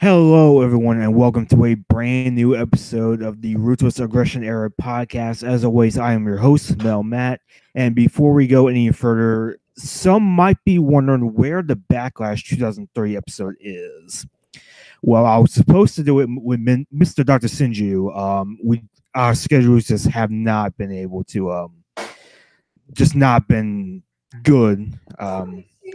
Hello, everyone, and welcome to a brand new episode of the Ruthless Aggression Era podcast. As always, I am your host, Mel Matt. And before we go any further, some might be wondering where the Backlash 2003 episode is. Well, I was supposed to do it with Mr. Dr. Sinju. Our schedules just have not been able to, just not been good.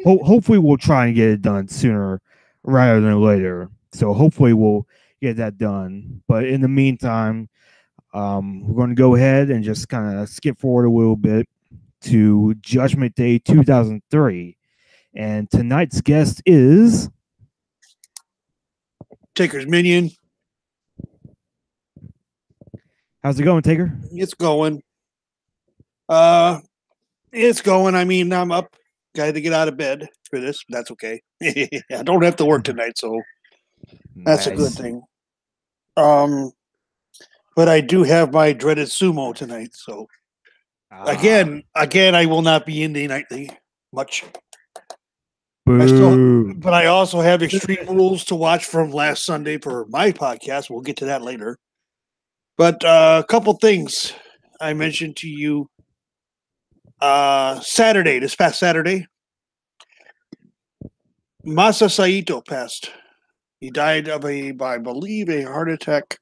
Hopefully, we'll try and get it done sooner rather than later. So hopefully we'll get that done. But in the meantime, we're going to go ahead and just kind of skip forward a little bit to Judgment Day 2003. And tonight's guest is TakersMinion. How's it going, Taker? It's going. It's going. I mean, I'm up. Got to get out of bed for this. That's okay. I don't have to work tonight, so that's a good thing. But I do have my dreaded sumo tonight, so again, I will not be in the nightly much. But I also have Extreme Rules to watch from last Sunday for my podcast. We'll get to that later. But a couple things I mentioned to you this past Saturday. Masa Saito passed. He died of I believe, a heart attack.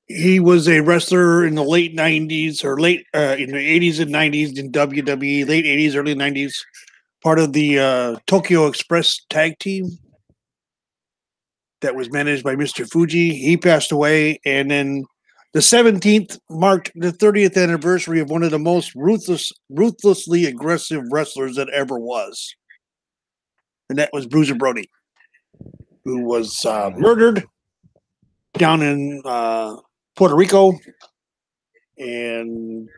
He was a wrestler in the late 90s or in the 80s and 90s in WWE, late 80s, early 90s, part of the Tokyo Express tag team that was managed by Mr. Fuji. He passed away, and then the 17th marked the 30th anniversary of one of the most ruthlessly aggressive wrestlers that ever was. And that was Bruiser Brody, who was murdered down in Puerto Rico. And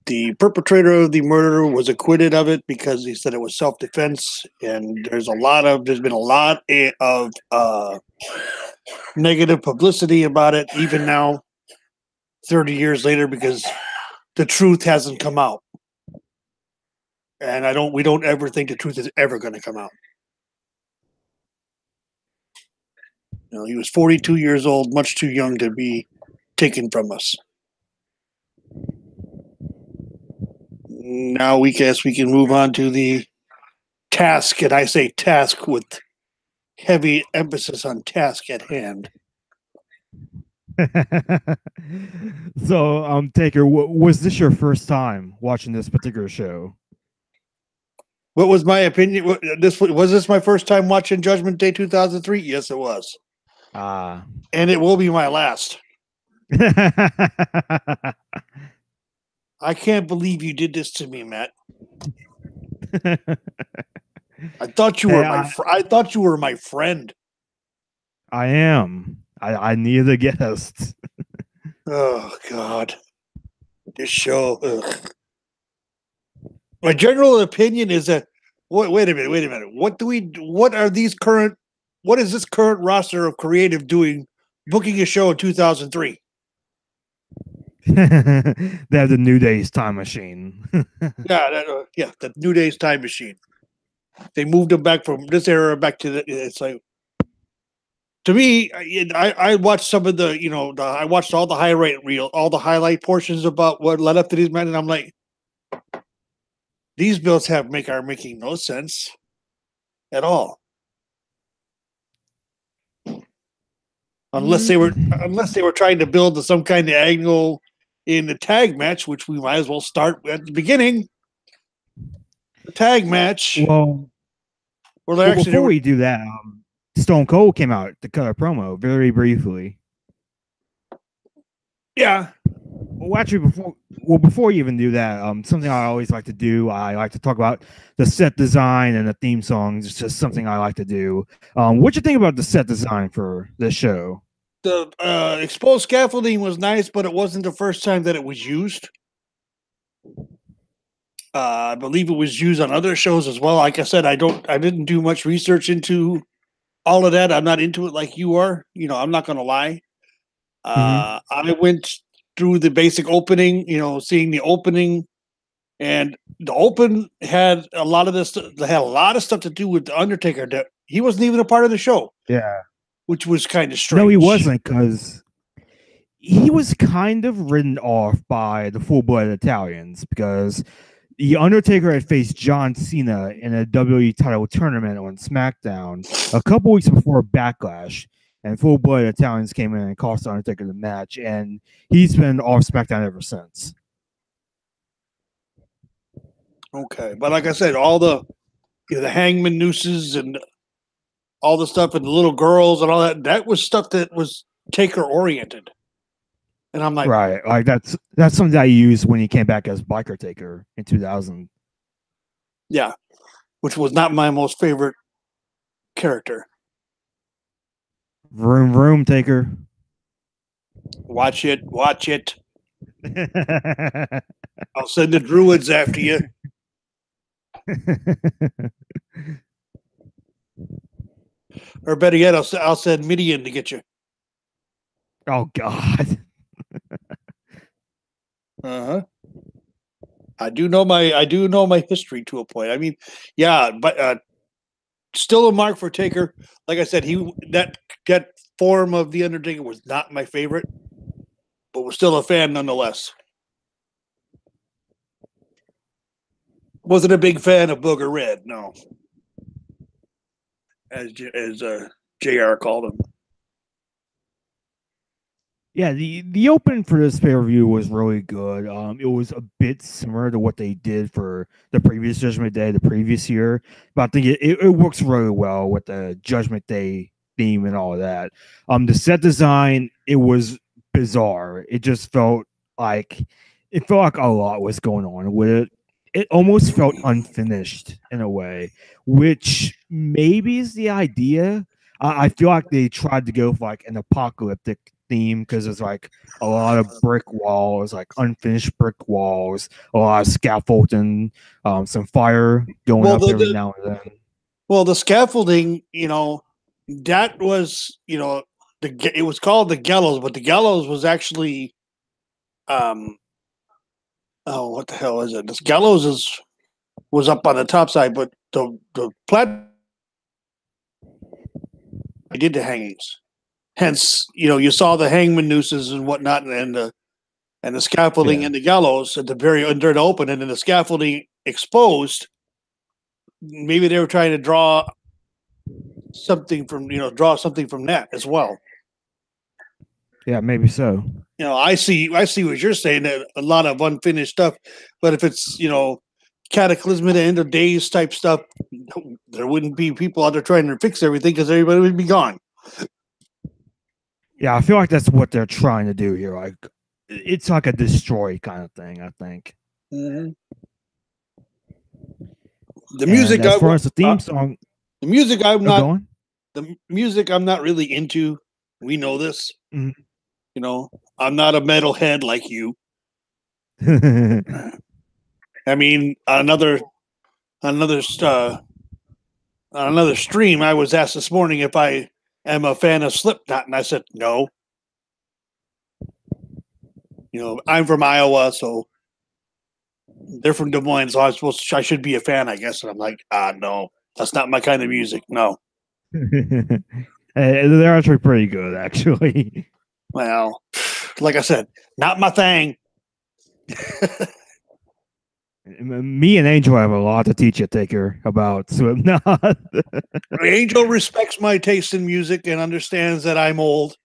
the perpetrator of the murder was acquitted of it because he said it was self-defense. And there's been a lot of negative publicity about it, even now, 30 years later, because the truth hasn't come out. And we don't ever think the truth is ever going to come out. You know, he was 42 years old, much too young to be taken from us. Now we guess we can move on to the task, and I say task with heavy emphasis on task at hand. So, Taker, was this your first time watching this particular show? What was my opinion? Was this my first time watching Judgment Day 2003? Yes, it was. And it will be my last. I can't believe you did this to me, Matt. I thought you were I thought you were my friend. I am. I need the guest. Oh God, this show. Ugh. My general opinion is that. Wait a minute. What is this current roster of creative doing, booking a show in 2003? They have the New Day's time machine. The New Day's time machine. They moved them back from this era back to it's like, to me, I watched some of the, I watched all the highlight portions about what led up to these men, and I'm like, these builds are making no sense at all. Unless they were trying to build some kind of angle in the tag match, which we might as well start at the beginning. The tag match. Well, before we do that, Stone Cold came out to cut a promo very briefly. Yeah. Well, actually, before you even do that, something I always like to do, I like to talk about the set design and the theme songs. It's just something I like to do. What you think about the set design for this show? The exposed scaffolding was nice, but it wasn't the first time that it was used. I believe it was used on other shows as well. Like I said, I didn't do much research into all of that. I'm not into it like you are. I'm not going to lie. I went through the basic opening, seeing the opening, and the open had a lot of this. They had a lot of stuff to do with the Undertaker He wasn't even a part of the show. Yeah. Which was kind of strange. No, he wasn't, because he was kind of written off by the full-blooded Italians, because The Undertaker had faced John Cena in a WWE title tournament on SmackDown a couple weeks before Backlash, and full-blooded Italians came in and cost The Undertaker the match, and he's been off SmackDown ever since. Okay, but like I said, all the hangman nooses and all the stuff and the little girls and all that was stuff that was Taker oriented. And I'm like, right, like that's something that I used when he came back as Biker Taker in 2000. Yeah, which was not my most favorite character. Vroom vroom Taker. Watch it. I'll send the druids after you. Or better yet, I'll send Midian to get you. Oh God. Uh-huh. I do know my history to a point. I mean, yeah, but still a mark for Taker. Like I said, that form of the Undertaker was not my favorite, but was still a fan nonetheless. Wasn't a big fan of Booger Red, no. As JR called him. Yeah, the open for this pay-per-view was really good. It was a bit similar to what they did for the previous Judgment Day the previous year, but I think it works really well with the Judgment Day theme and all of that. The set design, it was bizarre. It just felt like a lot was going on with it. It almost felt unfinished in a way, which maybe is the idea. I feel like they tried to go for like an apocalyptic theme, because there's like a lot of brick walls, like unfinished brick walls, a lot of scaffolding, some fire going up every now and then. Well, the scaffolding, that was, it was called the gallows, but the gallows was actually, what the hell is it? This gallows was up on the top side, but the platform, I did the hangings. Hence, you saw the hangman nooses and whatnot, and the scaffolding and the gallows at the very under the open, and then the scaffolding exposed. Maybe they were trying to draw something from that as well. Yeah, maybe so. I see what you're saying, that a lot of unfinished stuff, but if it's cataclysmic end of days type stuff, there wouldn't be people out there trying to fix everything, because everybody would be gone. Yeah, I feel like that's what they're trying to do here. Like, it's like a destroy kind of thing, I think. Mm-hmm. The music, as far as the theme song, the music I'm not really into. We know this. Mm-hmm. I'm not a metalhead like you. I mean, another stream, I was asked this morning if I am a fan of Slipknot, and I said no. I'm from Iowa, so they're from Des Moines, so I should be a fan, I guess. And I'm like, no, that's not my kind of music. No. They're actually pretty good, actually. Well, like I said, not my thing. Me and Angel have a lot to teach you, Taker, about Slipknot. Angel respects my taste in music and understands that I'm old.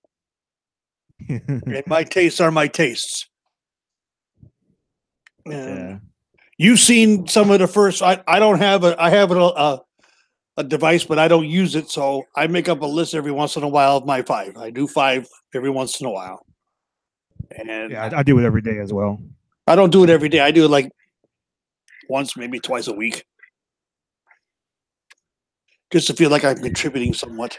And my tastes are my tastes. Yeah. You've seen some of the first. I don't have I have a device, but I don't use it, so I make up a list every once in a while of my 5. I do 5 every once in a while. And yeah, I do it every day as well. I don't do it every day. I do it like once, maybe twice a week, just to feel like I'm contributing somewhat.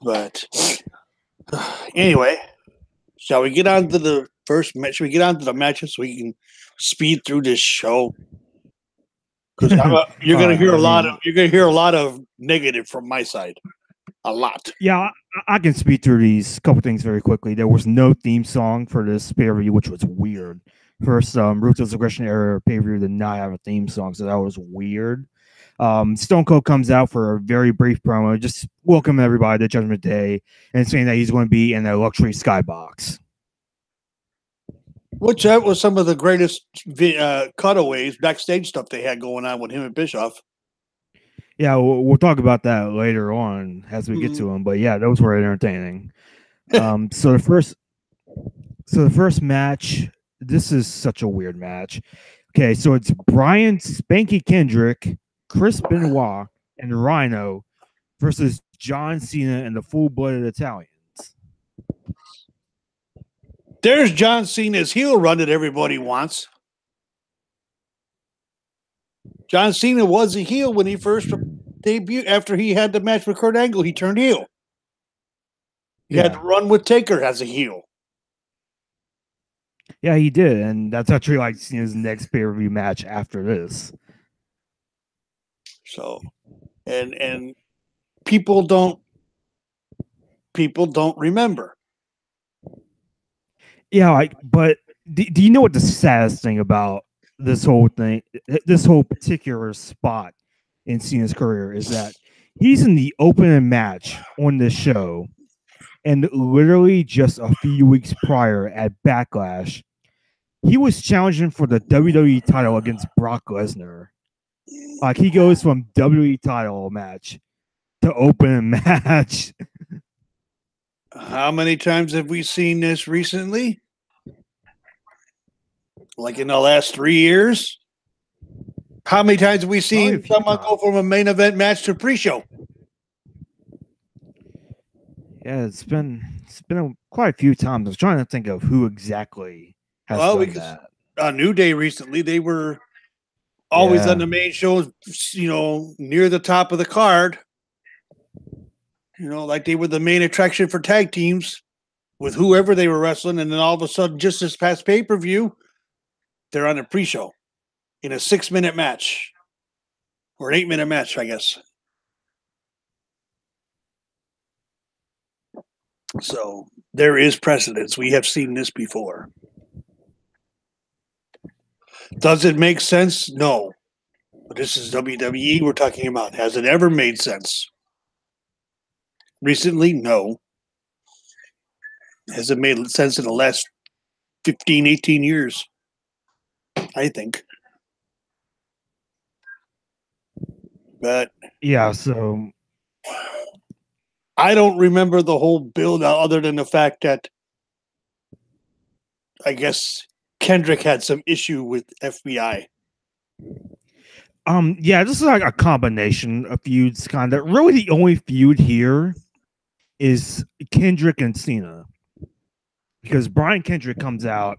But anyway, shall we get on to the first match? Should we get on to the matches so we can speed through this show? Because you're going to hear a lot of negative from my side. A lot. Yeah, I can speed through these couple things very quickly. There was no theme song for this pay-per-view, which was weird. First, Ruthless Aggression era pay-per-view did not have a theme song, so that was weird. Stone Cold comes out for a very brief promo, just welcome everybody to Judgment Day, and saying that he's going to be in a luxury skybox. Which that was some of the greatest cutaways, backstage stuff they had going on with him and Bischoff. Yeah, we'll talk about that later on as we get to them. But yeah, those were entertaining. So the first match, this is such a weird match. Okay, so it's Brian Spanky Kendrick, Chris Benoit, and Rhino versus John Cena and the full-blooded Italians. There's John Cena's heel run that everybody wants. John Cena was a heel when he first debuted. After he had the match with Kurt Angle, he turned heel. He had to run with Taker as a heel. Yeah, he did, and that's actually like Cena's next pay-per-view match after this. So, and people don't remember. Yeah, but do you know what the saddest thing about this whole particular spot in Cena's career is? That he's in the opening match on this show, and literally just a few weeks prior at Backlash, he was challenging for the WWE title against Brock Lesnar. Like, he goes from WWE title match to opening match. How many times have we seen this recently? Like in the last 3 years? How many times have we seen someone go from a main event match to pre-show? Yeah, it's been quite a few times. I was trying to think of who exactly has done that. New Day recently, they were always on the main shows, near the top of the card. Like they were the main attraction for tag teams with whoever they were wrestling, and then all of a sudden, just this past pay-per-view, they're on a pre-show in a 6-minute match or an 8-minute match, I guess. So there is precedence. We have seen this before. Does it make sense? No. But this is WWE we're talking about. Has it ever made sense? Recently, no. Has it made sense in the last 15, 18 years? I think. But yeah, so I don't remember the whole build other than the fact that I guess Kendrick had some issue with FBI. Yeah, this is like a combination of feuds, kind of. Really, the only feud here is Kendrick and Cena, because Brian Kendrick comes out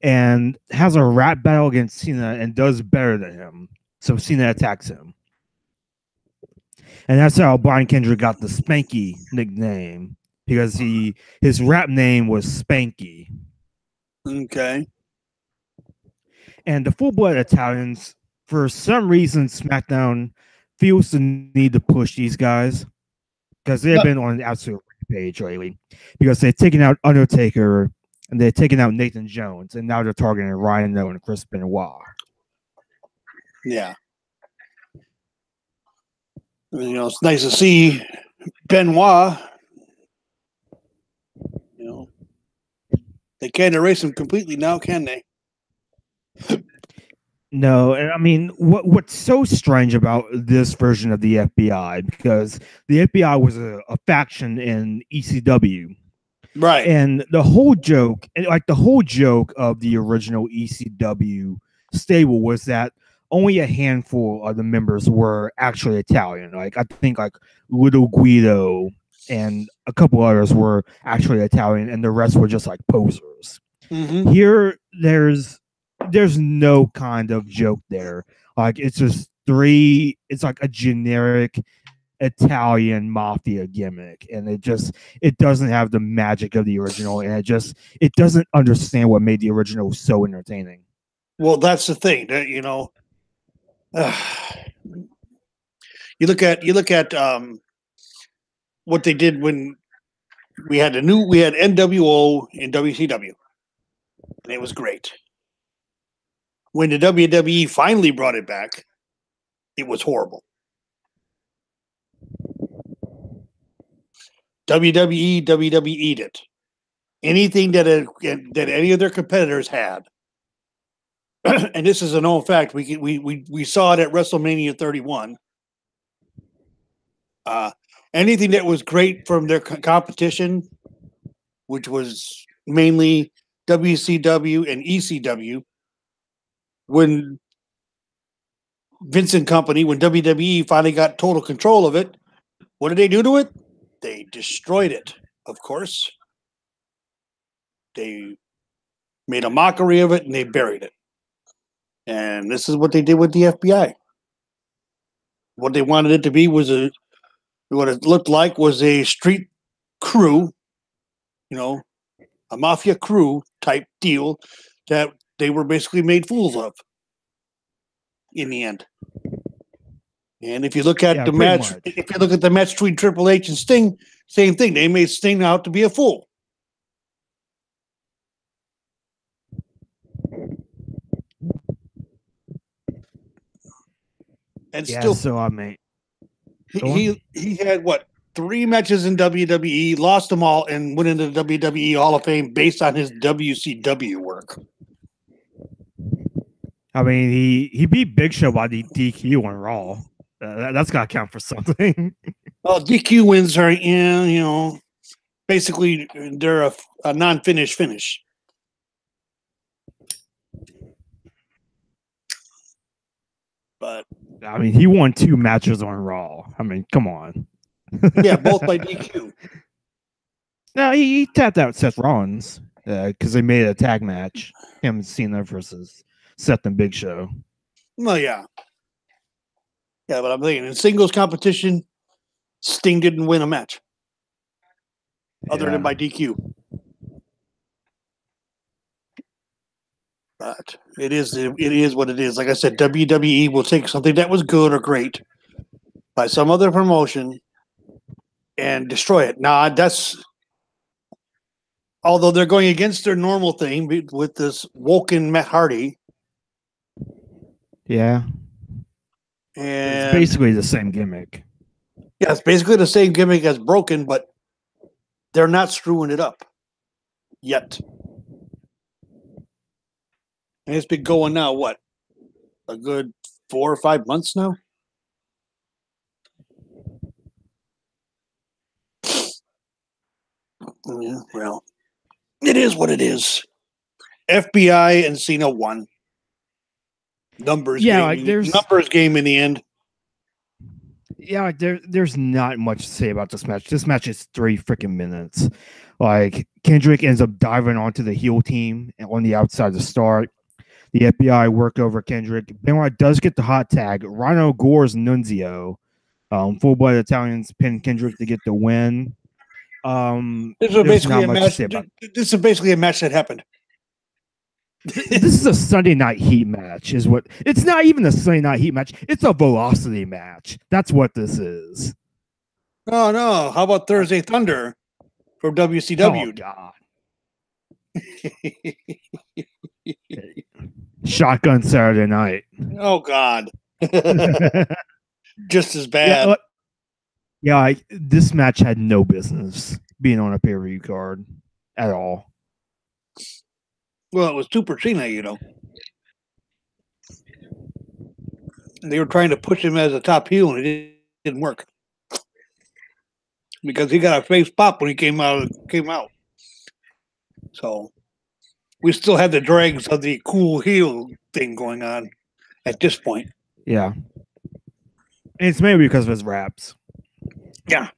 and has a rap battle against Cena and does better than him, so Cena attacks him, and that's how Brian Kendrick got the Spanky nickname, because his rap name was Spanky. Okay. And the full-blood Italians, for some reason, SmackDown feels the need to push these guys because they've been on an absolute rampage lately, because they've taken out Undertaker and they've taken out Nathan Jones, and now they're targeting Rhino and Chris Benoit. Yeah. It's nice to see Benoit. They can't erase him completely now, can they? No, and I mean, what's so strange about this version of the FBI, because the FBI was a faction in ECW, right? And the whole joke of the original ECW stable was that only a handful of the members were actually Italian. Like, I think like Little Guido and a couple others were actually Italian, and the rest were just like posers. Mm-hmm. Here, there's no kind of joke there. Like, it's just it's like a generic Italian mafia gimmick, and it doesn't have the magic of the original, and it doesn't understand what made the original so entertaining. Well, that's the thing that you look at what they did when we had NWO in WCW, and it was great. when the WWE finally brought it back, it was horrible. WWE'd it. Anything that any of their competitors had, and this is a known fact. We saw it at WrestleMania 31. Anything that was great from their competition, which was mainly WCW and ECW, when Vince and Company, when WWE finally got total control of it, what did they do to it? They destroyed it, of course. They made a mockery of it and they buried it. And this is what they did with the FBI. What they wanted it to be was what it looked like was a street crew, a mafia crew type deal that they were basically made fools of in the end. And if you look at the match, if you look at the match between Triple H and Sting, same thing. They made Sting out to be a fool. And still, so I mean, he had what, 3 matches in WWE, lost them all, and went into the WWE Hall of Fame based on his WCW work. I mean, he beat Big Show by the DQ on Raw. That's got to count for something. Well, DQ wins are, basically they're a non-finish finish. But I mean, he won 2 matches on Raw. I mean, come on. Yeah, both by DQ. No, he tapped out Seth Rollins because they made a tag match. Him and Cena versus Seth and Big Show. Well, yeah. Yeah, but I'm thinking in singles competition, Sting didn't win a match. Other than by DQ. But it is what it is. Like I said, WWE will take something that was good or great by some other promotion and destroy it. Now, although they're going against their normal thing with this Woken Matt Hardy. Yeah. And it's basically the same gimmick. Yeah, it's basically the same gimmick as Broken, but they're not screwing it up yet. And it's been going now, what? A good 4 or 5 months now? Yeah, well, it is what it is. FBI and Cena won. Numbers game. Like there's numbers game in the end. Yeah, like there's not much to say about this match. This match is 3 freaking minutes. Like Kendrick ends up diving onto the heel team on the outside to start. The FBI work over Kendrick. Benoit does get the hot tag. Rhino Gore's Nunzio. Full-blooded Italians pin Kendrick to get the win. This is basically a match. This is basically a match that happened. This is a Sunday Night Heat match. It's not even a Sunday Night Heat match. It's a Velocity match. That's what this is. Oh no! How about Thursday Thunder from WCW? Oh God! Shotgun Saturday Night. Oh God! Just as bad. This match had no business being on a pay-per-view card at all. Well, it was Super Cena, They were trying to push him as a top heel, and it didn't work because he got a face pop when he came out. So we still had the dregs of the cool heel thing going on at this point. Yeah, and it's maybe because of his raps. Yeah.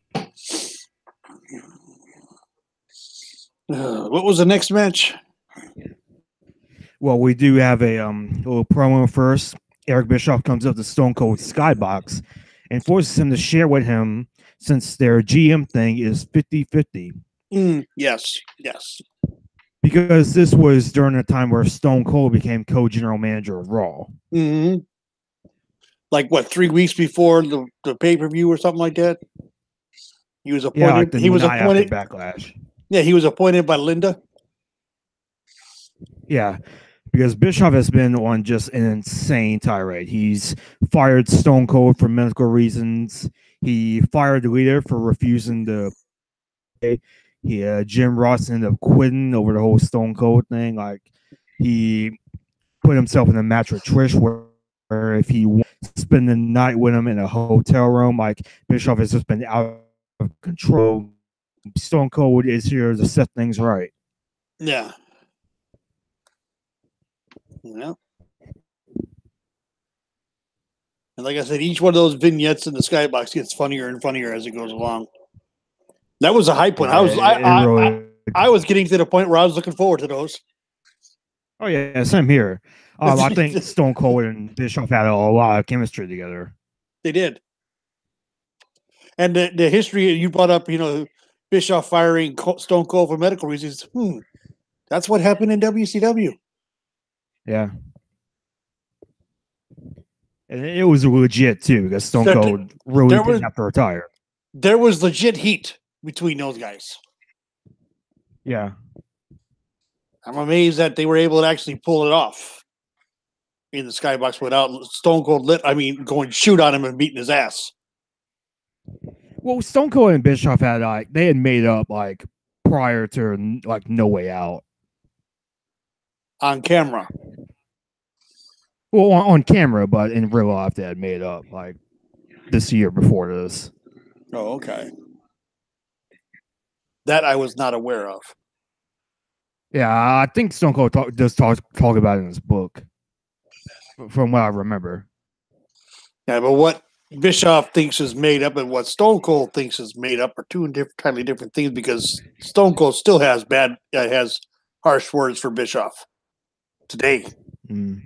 What was the next match? Well, we do have a little promo first. Eric Bischoff comes up to Stone Cold Skybox and forces him to share with him since their GM thing is 50-50. Yes. Because this was during a time where Stone Cold became co-general manager of Raw. Mm-hmm. Like, what, 3 weeks before the pay-per-view or something like that? He was appointed. Yeah, like he was appointed. Backlash. Yeah, he was appointed by Linda. Yeah. because Bischoff has been on just an insane tirade. He's fired Stone Cold for medical reasons. He fired the leader for refusing to pay. Jim Ross ended up quitting over the whole Stone Cold thing. Like he put himself in a match with Trish where if he spend the night with him in a hotel room, like Bischoff has just been out of control. Stone Cold is here to set things right. Yeah. Yeah. And like I said, each one of those vignettes in the skybox gets funnier and funnier as it goes along. That was a hype one. I was getting to the point where I was looking forward to those. Oh yeah, same here. I think Stone Cold and Bischoff had a lot of chemistry together. They did. And the history you brought up, Bischoff firing Stone Cold for medical reasons. That's what happened in WCW. Yeah. And it was legit too, because Stone Cold really didn't have to retire. There was legit heat between those guys. Yeah. I'm amazed that they were able to actually pull it off in the skybox without Stone Cold going shoot on him and beating his ass. Well, Stone Cold and Bischoff had they had made up prior to No Way Out. On camera. Well, on camera, but in real life they had made up this year before this. Oh, okay. That I was not aware of. Yeah, I think Stone Cold does talk about it in his book, from what I remember. Yeah, but what Bischoff thinks is made up and what Stone Cold thinks is made up are two entirely different things, because Stone Cold still has has harsh words for Bischoff today. Mm.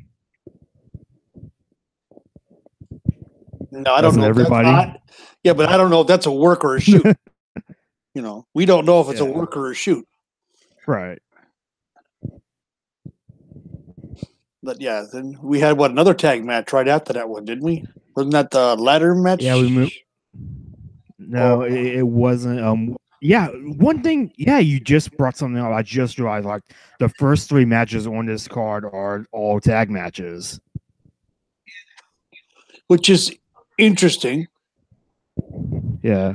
No, I don't know. Everybody. Yeah, but I don't know if that's a work or a shoot. We don't know if it's a work or a shoot. Right. But yeah, then we had another tag match right after that one, didn't we? Wasn't that the ladder match? Yeah, we moved. No, it wasn't. Yeah, one thing. Yeah, you just brought something up. I just realized the first 3 matches on this card are all tag matches, which is interesting. Yeah.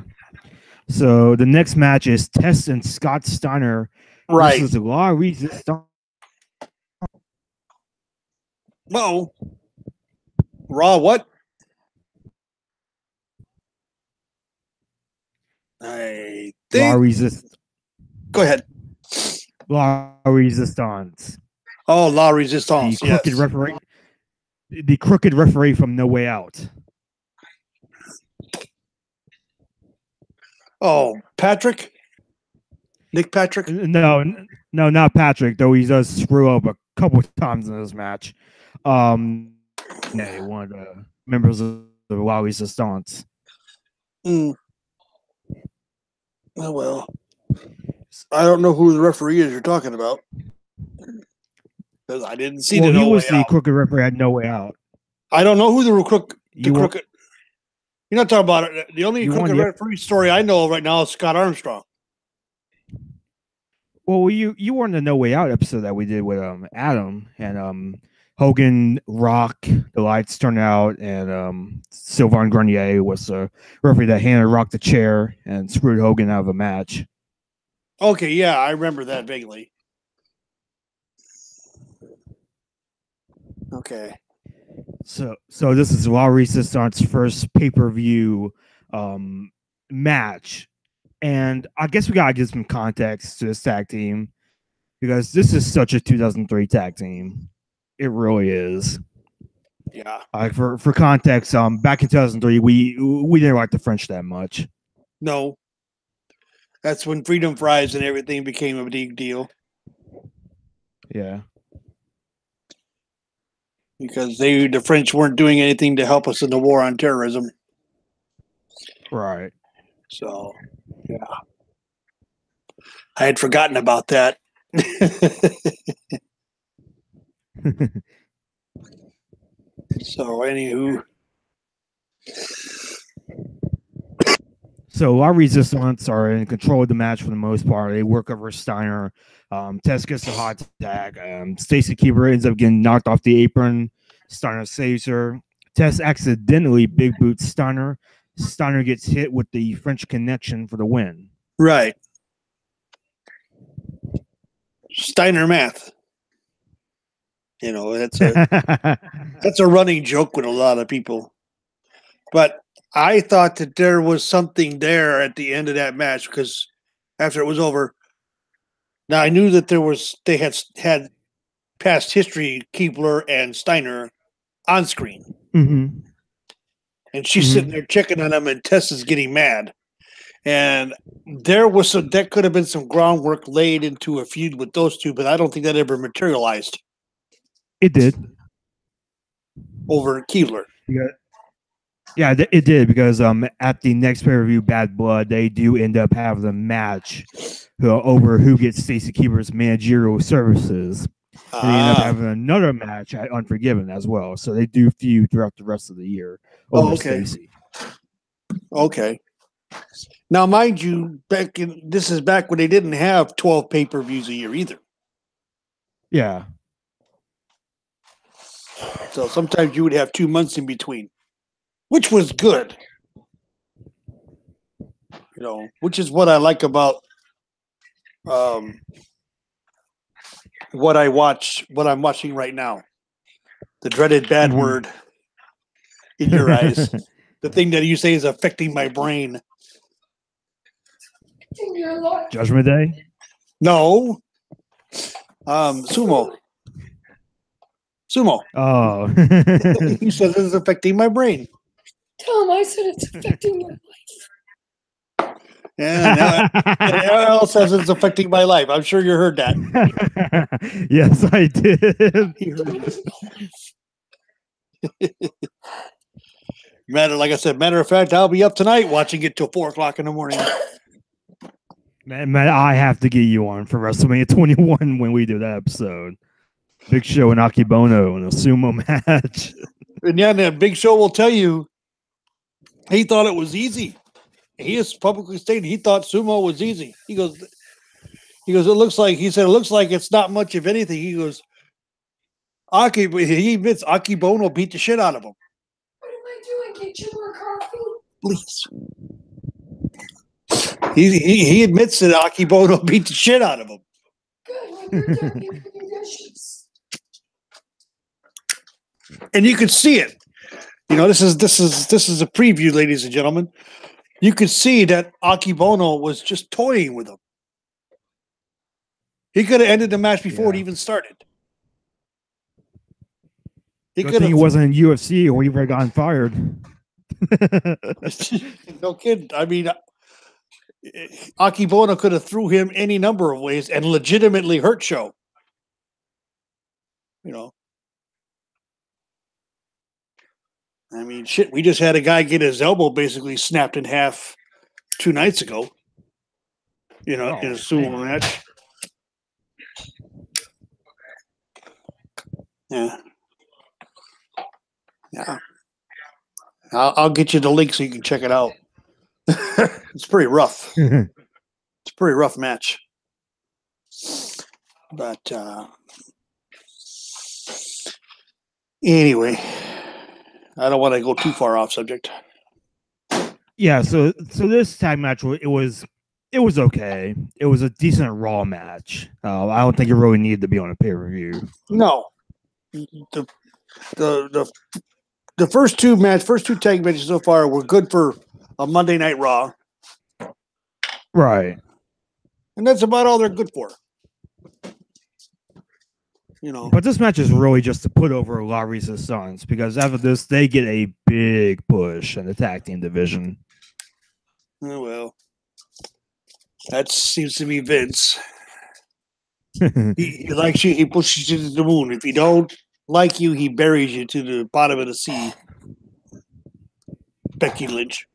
So the next match is Test and Scott Steiner versus La Resistance. Whoa. Raw what? I think. La Resistance. Go ahead. La Resistance. Oh, La Resistance. The crooked referee. The crooked referee from No Way Out. Oh, Patrick? Nick Patrick? No, not Patrick, though he does screw up a couple times in this match. Yeah, one of the members of the La Resistance. Oh, well. I don't know who the referee is you're talking about. Because I didn't see the No Way Out. He was the crooked referee at No Way Out. I don't know who the crooked... You're not talking about it. The only crooked referee story I know right now is Scott Armstrong. Well, you were in the No Way Out episode that we did with Adam and Hogan, Rock, the lights turned out, and Sylvain Grenier was the referee that handed Rock the chair and screwed Hogan out of a match. Okay, yeah, I remember that vaguely. Okay. So this is La Resistance's first pay-per-view match. And I guess we gotta give some context to this tag team, because this is such a 2003 tag team. It really is. Yeah. For context, back in 2003, we didn't like the French that much. No. That's when Freedom Fries and everything became a big deal. Yeah. Because the French weren't doing anything to help us in the war on terrorism. Right. So, yeah. I had forgotten about that. So, anywho. So our resistance are in control of the match for the most part. They work over Steiner. Tess gets a hot tag. Stacy Keeper ends up getting knocked off the apron. Steiner saves her. Tess accidentally big boots Steiner. Steiner gets hit with the French connection for the win. Right. Steiner math. You know, that's a running joke with a lot of people. But I thought that there was something there at the end of that match because after it was over, now I knew that they had past history, Keebler and Steiner on screen. Mm-hmm. And she's sitting there checking on them, and Tess is getting mad. And that could have been some groundwork laid into a feud with those two, but I don't think that ever materialized. It did. Over Keebler. Yeah, it did because at the next pay-per-view, Bad Blood, they do end up having a match over who gets Stacy Keeper's managerial services. They end up having another match at Unforgiven as well. So they do feud throughout the rest of the year over Stacy. Okay. Now, mind you, this is back when they didn't have 12 pay-per-views a year either. Yeah. So sometimes you would have 2 months in between, which was good. You know, which is what I like about what I'm watching right now. The dreaded bad word in your eyes. The thing that you say is affecting my brain. Judgment Day? No. Sumo. Oh. He says it's affecting my brain. Tell him I said it's affecting my life. Yeah, now else says it's affecting my life. I'm sure you heard that. Yes, I did. Matter of fact, I'll be up tonight watching it till 4:00 in the morning. Man, I have to get you on for WrestleMania 21 when we do that episode. Big Show and Akibono in a sumo match. And yeah, that Big Show will tell you he thought it was easy. He has publicly stated he thought sumo was easy. He goes, it looks like it's not much of anything. He goes, he admits Akibono beat the shit out of him. What am I doing? Get you more coffee? Please. He admits that Akibono beat the shit out of him. Good. When you're done, you can do dishes. And you could see it. You know, this is a preview, ladies and gentlemen. You could see that Akibono was just toying with him. He could have ended the match before it even started. He wasn't in UFC or he would have gotten fired. No kidding. I mean, Akibono could have threw him any number of ways and legitimately hurt Show. You know. I mean, shit, we just had a guy get his elbow basically snapped in half 2 nights ago. You know, in a sumo match. Yeah. Yeah. I'll get you the link so you can check it out. It's pretty rough. It's a pretty rough match. But anyway, I don't want to go too far off subject. Yeah, so this tag match, it was okay. It was a decent Raw match. I don't think it really needed to be on a pay-per-view. No. The first two tag matches so far were good for a Monday Night Raw. Right. And that's about all they're good for. You know. But this match is really just to put over La Resistance because after this, they get a big push in the tag team division. Oh, well. That seems to be Vince. He likes you, he pushes you to the moon. If he don't like you, he buries you to the bottom of the sea. Becky Lynch.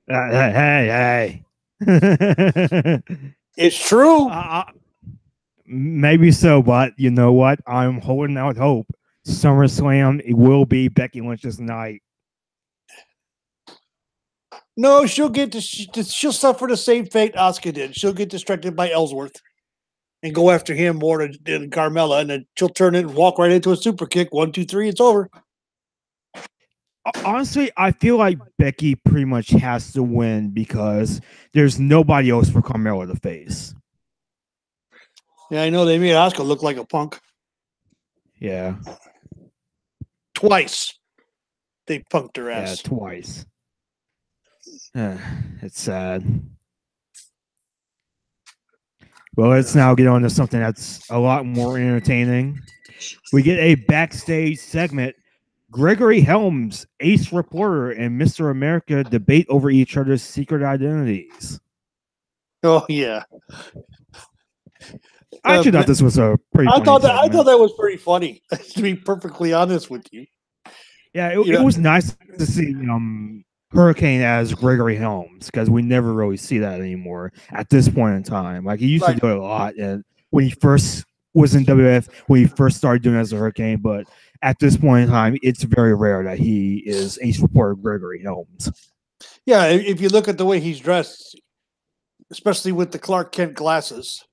Hey. It's true. Maybe so, but you know what? I'm holding out hope. SummerSlam, it will be Becky Lynch's night. No, she'll suffer the same fate Asuka did. She'll get distracted by Ellsworth and go after him more than Carmella, and then she'll turn it and walk right into a super kick. 1, 2, 3, it's over. Honestly, I feel like Becky pretty much has to win because there's nobody else for Carmella to face. Yeah, I know they made Asuka look like a punk. Yeah. Twice. They punked her ass. Yeah, twice. It's sad. Well, let's now get on to something that's a lot more entertaining. We get a backstage segment. Gregory Helms, Ace Reporter, and Mr. America debate over each other's secret identities. Oh, yeah. I actually thought this was a pretty funny segment. I thought that was pretty funny, to be perfectly honest with you. Yeah, it was nice to see Hurricane as Gregory Helms because we never really see that anymore at this point in time. Like he used to do it a lot, and when he first was in WF, when he first started doing it as a Hurricane, but at this point in time, it's very rare that he is Ace Reporter Gregory Helms. Yeah, if you look at the way he's dressed, especially with the Clark Kent glasses.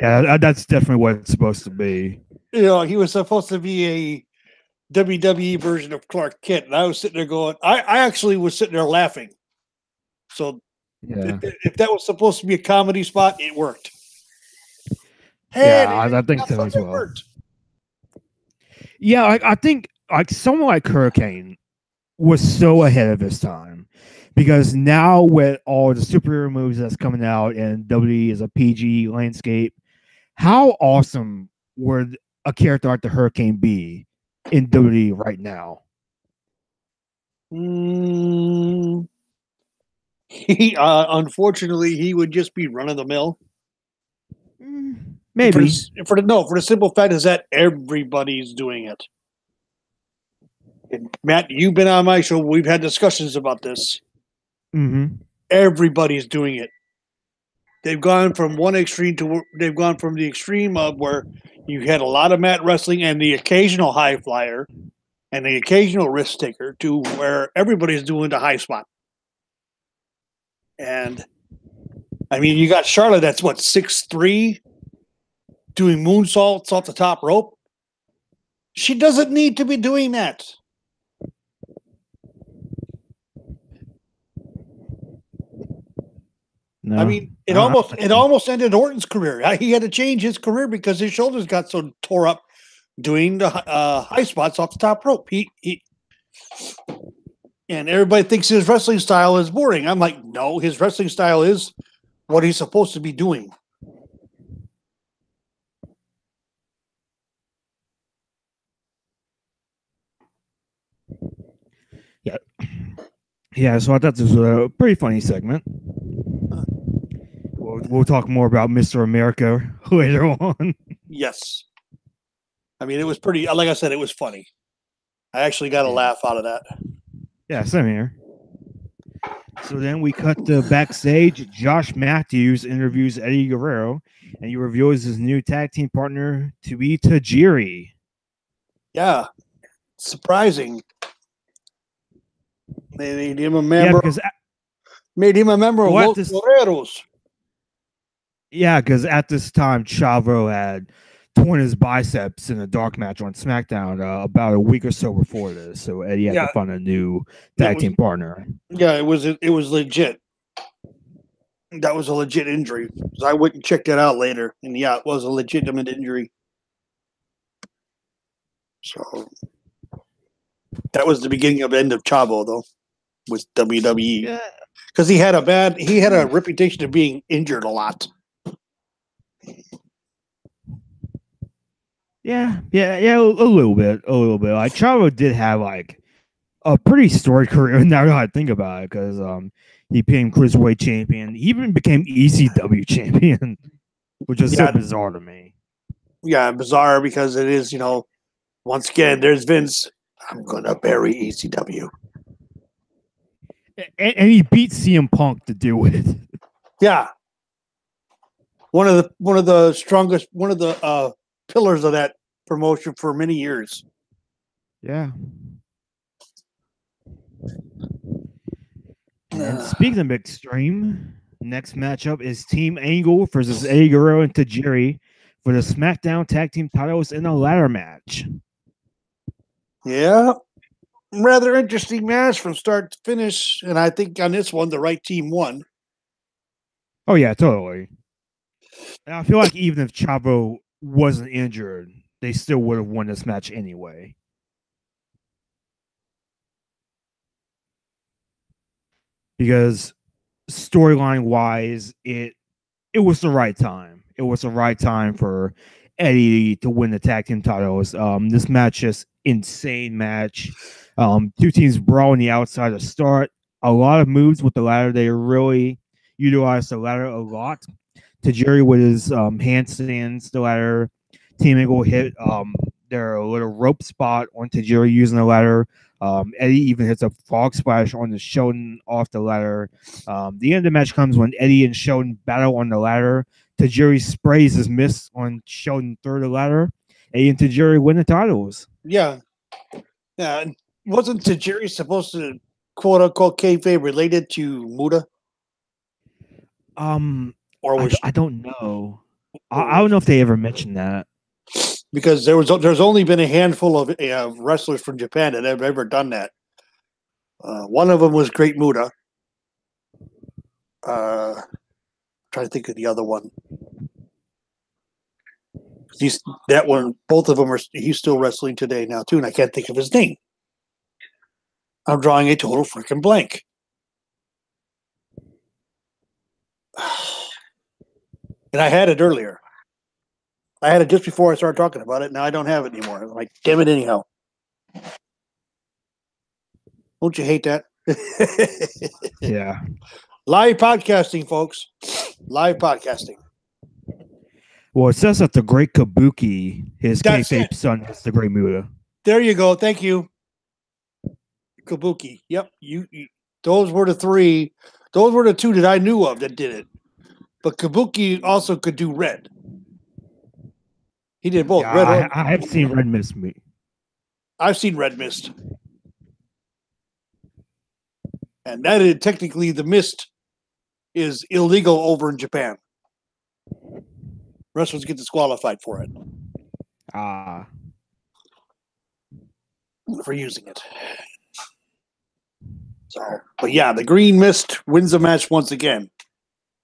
Yeah, that's definitely what it's supposed to be. You know, he was supposed to be a WWE version of Clark Kent, and I was sitting there going, I actually was sitting there laughing. So yeah, if that was supposed to be a comedy spot, it worked. Yeah, I think so as well. Worked. Yeah, I think like someone like Hurricane was so ahead of his time because now with all the superhero movies that's coming out and WWE is a PG landscape, how awesome would a character like the Hurricane be in WWE right now? He unfortunately he would just be run of the mill. Maybe for the simple fact is that everybody's doing it. And Matt, you've been on my show. We've had discussions about this. Mm-hmm. Everybody's doing it. They've gone from one extreme to the extreme of where you had a lot of mat wrestling and the occasional high flyer and the occasional risk taker to where everybody's doing the high spot. And I mean, you got Charlotte that's what 6'3", doing moonsaults off the top rope. She doesn't need to be doing that. No, I mean, it almost ended Orton's career. He had to change his career because his shoulders got so tore up doing the high spots off the top rope. He and everybody thinks his wrestling style is boring. I'm like, no, his wrestling style is what he's supposed to be doing. Yeah. Yeah, so I thought this was a pretty funny segment. We'll talk more about Mr. America later on. Yes. I mean, it was pretty, like I said, it was funny. I actually got a laugh out of that. Yeah, same here. So then we cut to backstage. Josh Matthews interviews Eddie Guerrero, and he reveals his new tag team partner to be Tajiri. Yeah. Surprising. They made him a member. Made him a member of Los Guerreros. Yeah, because at this time, Chavo had torn his biceps in a dark match on SmackDown about a week or so before this. So Eddie had to find a new tag team partner. Yeah, it was legit. That was a legit injury. I went and checked it out later, and yeah, it was a legitimate injury. So that was the beginning of the end of Chavo, though, with WWE. Because he had a reputation of being injured a lot. Yeah, a little bit. Like Chavo did have like a pretty storied career. Now that I think about it, because he became Cruiserweight champion. He even became ECW champion, which is so bizarre to me. Yeah, bizarre because it is, once again, there's Vince. I'm gonna bury ECW, and he beat CM Punk to do it. Yeah, one of the strongest, one of the pillars of that promotion for many years. Yeah. And speaking of extreme, next matchup is Team Angle versus Eddie Guerrero and Tajiri for the SmackDown Tag Team titles in a ladder match. Yeah, rather interesting match from start to finish, and I think on this one the right team won. Oh yeah, totally. And I feel like even if Chavo wasn't injured, they still would have won this match anyway. Because storyline wise, it was the right time. It was the right time for Eddie to win the tag team titles. This match is insane match. Two teams brawling the outside to start. A lot of moves with the ladder. They really utilized the ladder a lot. Tajiri with his handstands, the ladder. Team Angle hit their little rope spot on Tajiri using the ladder. Eddie even hits a frog splash on the Sheldon off the ladder. The end of the match comes when Eddie and Sheldon battle on the ladder. Tajiri sprays his mist on Sheldon through the ladder. Eddie and Tajiri win the titles. Yeah, yeah. And wasn't Tajiri supposed to quote unquote kayfabe related to Muda? Or was I don't know. I don't know if they ever mentioned that. because there's only been a handful of wrestlers from Japan that have ever done that. One of them was Great Muda. Trying to think of the other one. That one. Both of them are. He's still wrestling today now too, and I can't think of his name. I'm drawing a total freaking blank. And I had it earlier. I had it just before I started talking about it. Now I don't have it anymore. I'm like, damn it, anyhow. Don't you hate that? Yeah. Live podcasting, folks. Live podcasting. Well, it says that the Great Kabuki, his That's kayfabe it. son, is the Great Muda. There you go. Thank you. Kabuki. Yep. You those were the three. Those were the two that I knew of that did it. But Kabuki also could do red. He did both. Yeah, Red. I have seen Red Mist meet. I've seen Red Mist. And that is technically the mist is illegal over in Japan. Wrestlers get disqualified for it. For using it. So, but yeah, the green mist wins the match once again.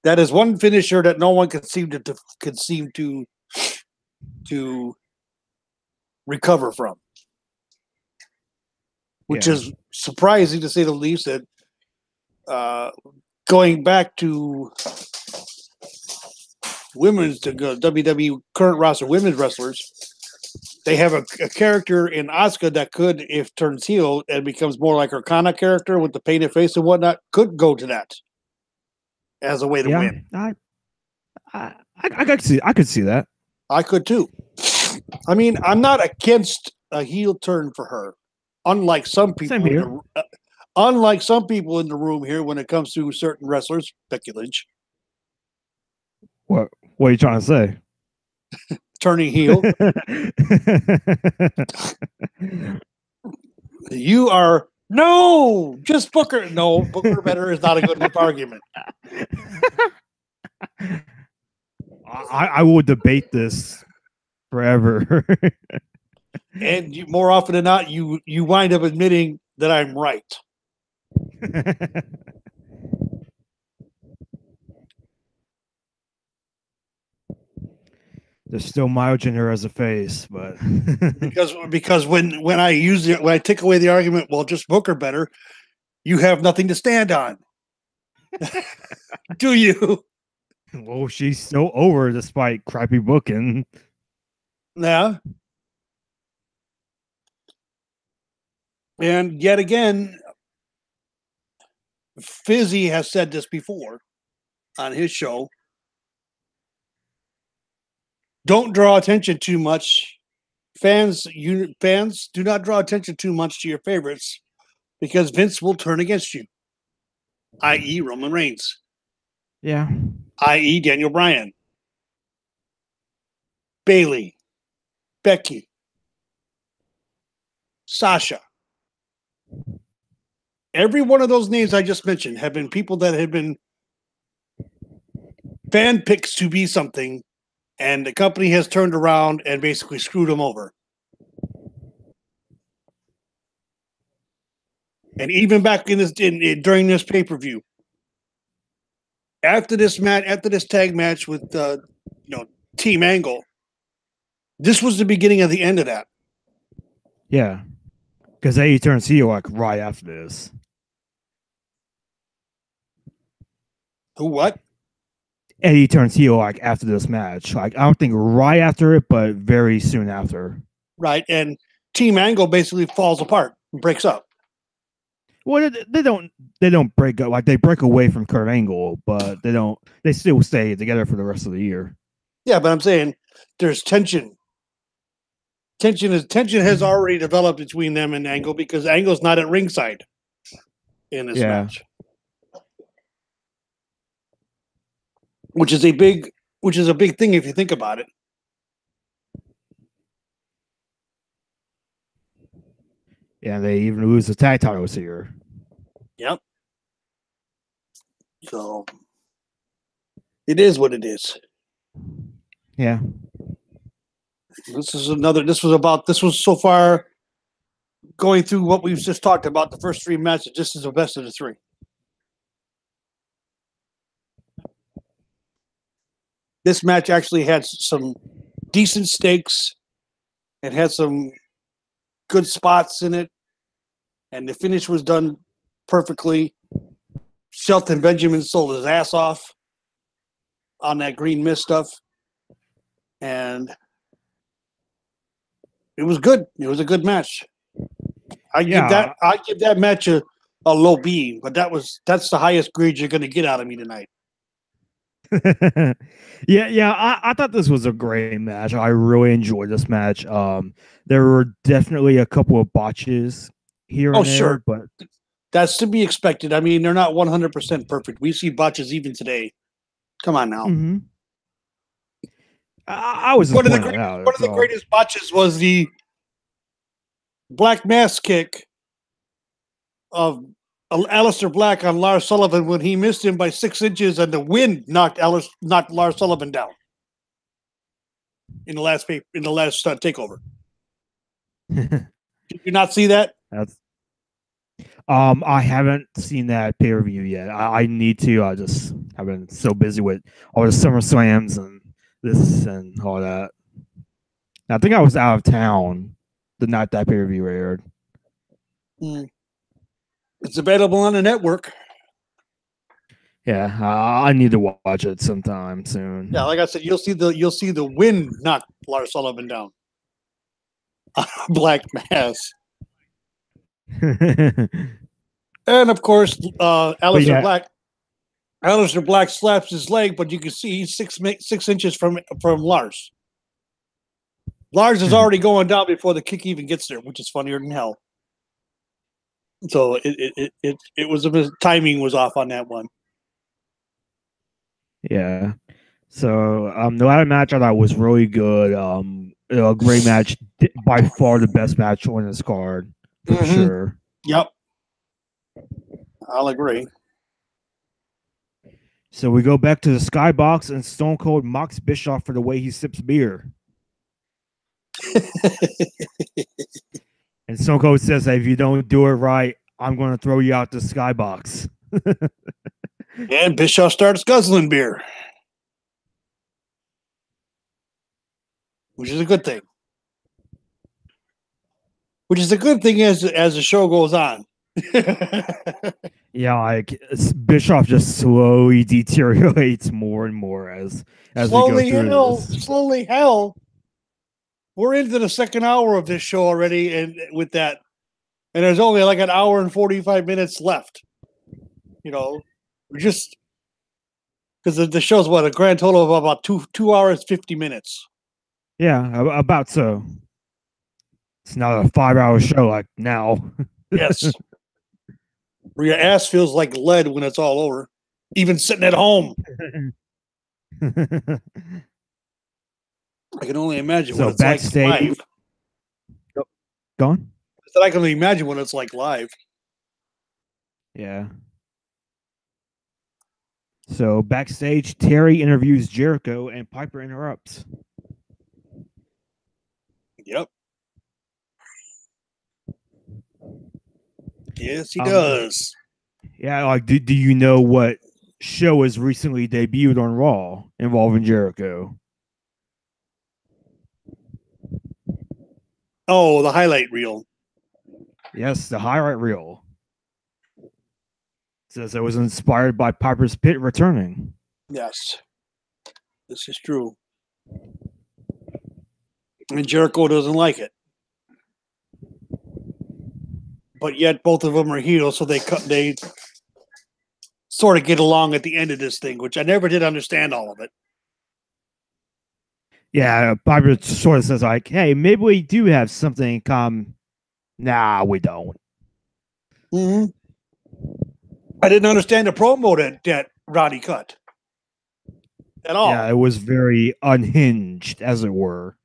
That is one finisher that no one could seem to recover from, which is surprising to say the least. That going back to women's to WWE current roster women's wrestlers, they have a character in Asuka that could, if turns heel and becomes more like her Kana character with the painted face and whatnot, could go to that as a way to win. I could see that. I could too. I mean, I'm not against a heel turn for her. Unlike some people, unlike some people in the room here, when it comes to certain wrestlers, Becky Lynch. What are you trying to say? Turning heel. You are just Booker. No, Booker better is not a good enough argument. I will debate this forever. And more often than not, you wind up admitting that I'm right. There's still mileage in her as a face, but because when I take away the argument, well, just Booker better, you have nothing to stand on. Do you? Well, she's still over despite crappy booking. Yeah. And yet again, Fizzy has said this before on his show. Don't draw attention too much. Fans do not draw attention too much to your favorites because Vince will turn against you, i.e. Roman Reigns. Yeah. I.e. Daniel Bryan, Bayley, Becky, Sasha. Every one of those names I just mentioned have been people that have been fan picks to be something, and the company has turned around and basically screwed them over. And even back in this during this pay-per-view, after this tag match with Team Angle, this was the beginning of the end of that. Yeah, because he turns heel like right after this. Who what? Eddie turns heel like after this match. Like I don't think right after it, but very soon after. Right, and Team Angle basically falls apart and breaks up. Well, they don't break up. Like they break away from Kurt Angle, but they don't. They still stay together for the rest of the year. Yeah, but I'm saying there's tension. Tension has already developed between them and Angle because Angle's not at ringside in this match, which is a big thing if you think about it. Yeah, they even lose the tag titles here. Yep. So it is what it is. Yeah. This was so far going through what we've just talked about, the first three matches. This is the best of the three. This match actually had some decent stakes. It had some good spots in it, and the finish was done perfectly. Shelton Benjamin sold his ass off on that green mist stuff, and it was good. It was a good match. I give that match a low B, but that's the highest grade you're going to get out of me tonight. I thought this was a great match. I really enjoyed this match. There were definitely a couple of botches here and there, sure, but that's to be expected. I mean, they're not 100% perfect. We see botches even today. Come on now. Mm-hmm. I was one of the greatest botches was the Black Mass kick of Aleister Black on Lars Sullivan when he missed him by 6 inches and the wind knocked Lars Sullivan down in the last takeover. Did you not see that? I haven't seen that pay-per-view yet. I need to. I just have been so busy with all the Summer Slams and this and all that. I think I was out of town the night that pay-per-view aired. It's available on the network. Yeah, I need to watch it sometime soon. Yeah, like I said, you'll see the wind knock Lars Sullivan down. Black Mass. And of course, Aleister Black slaps his leg, but you can see he's 6 inches from Lars. Lars is already going down before the kick even gets there, which is funnier than hell. So it was timing was off on that one. Yeah. So the latter match I thought was really good. A great match, by far the best match on this card for sure. Yep, I'll agree. So we go back to the Skybox, and Stone Cold mocks Bischoff for the way he sips beer. And Stone Cold says that if you don't do it right, I'm going to throw you out the Skybox. And Bischoff starts guzzling beer, which is a good thing. Which is a good thing as the show goes on. Yeah, like Bischoff just slowly deteriorates more and more as slowly we go through this. Slowly hell. We're into the second hour of this show already, and with that, and there's only like an hour and 45 minutes left. You know, we're just because the show's a grand total of about 2 hours 50 minutes. Yeah, about so. It's not a 5-hour show like now. Yes. Where your ass feels like lead when it's all over, even sitting at home. I can only imagine what it's backstage, like live. Go on. I can only imagine what it's like live. Yeah. So backstage, Terry interviews Jericho and Piper interrupts. Yep. Yes, he Um, does. Yeah, like do you know what show has recently debuted on Raw involving Jericho? Oh, the highlight reel. Yes, the highlight reel. Says it was inspired by Piper's Pit returning. Yes, this is true. And Jericho doesn't like it. But yet both of them are heels, so they sort of get along at the end of this thing, which I never did understand all of it. Yeah, Piper sort of says like, "Hey, maybe we do have something in common." Nah, we don't. Mm-hmm. I didn't understand the promo that Roddy cut at all. Yeah, it was very unhinged, as it were.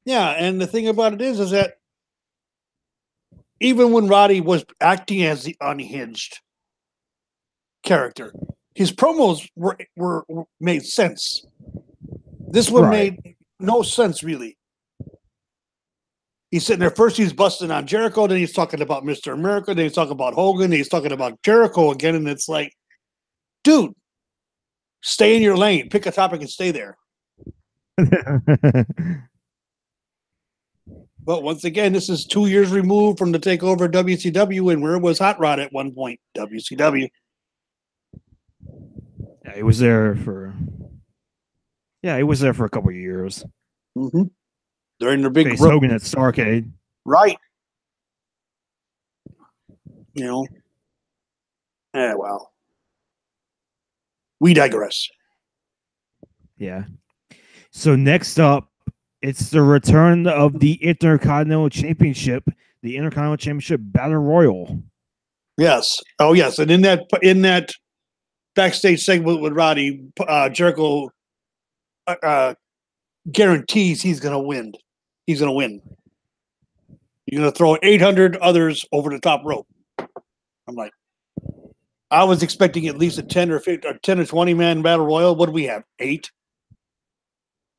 Yeah, and the thing about it is that even when Roddy was acting as the unhinged character, his promos were made sense. This one made no sense, really. He's sitting there. First, he's busting on Jericho. Then he's talking about Mr. America. Then he's talking about Hogan. Then he's talking about Jericho again. And it's like, dude, stay in your lane. Pick a topic and stay there. But once again, this is 2 years removed from the takeover of WCW, and where was Hot Rod at one point? WCW. Yeah, he was there for. Yeah, he was there for a couple of years. Mm-hmm. During their big Face Hogan at Starrcade. Right. You know. Well. We digress. Yeah. So next up, it's the return of the Intercontinental Championship, the Intercontinental Championship Battle Royal. Yes. Oh, yes. And in that backstage segment with Roddy, Jericho guarantees he's going to win. He's going to win. You're going to throw 800 others over the top rope. I'm like, I was expecting at least a 10 or 15, or 10 or 20 man battle royal. What do we have? 8?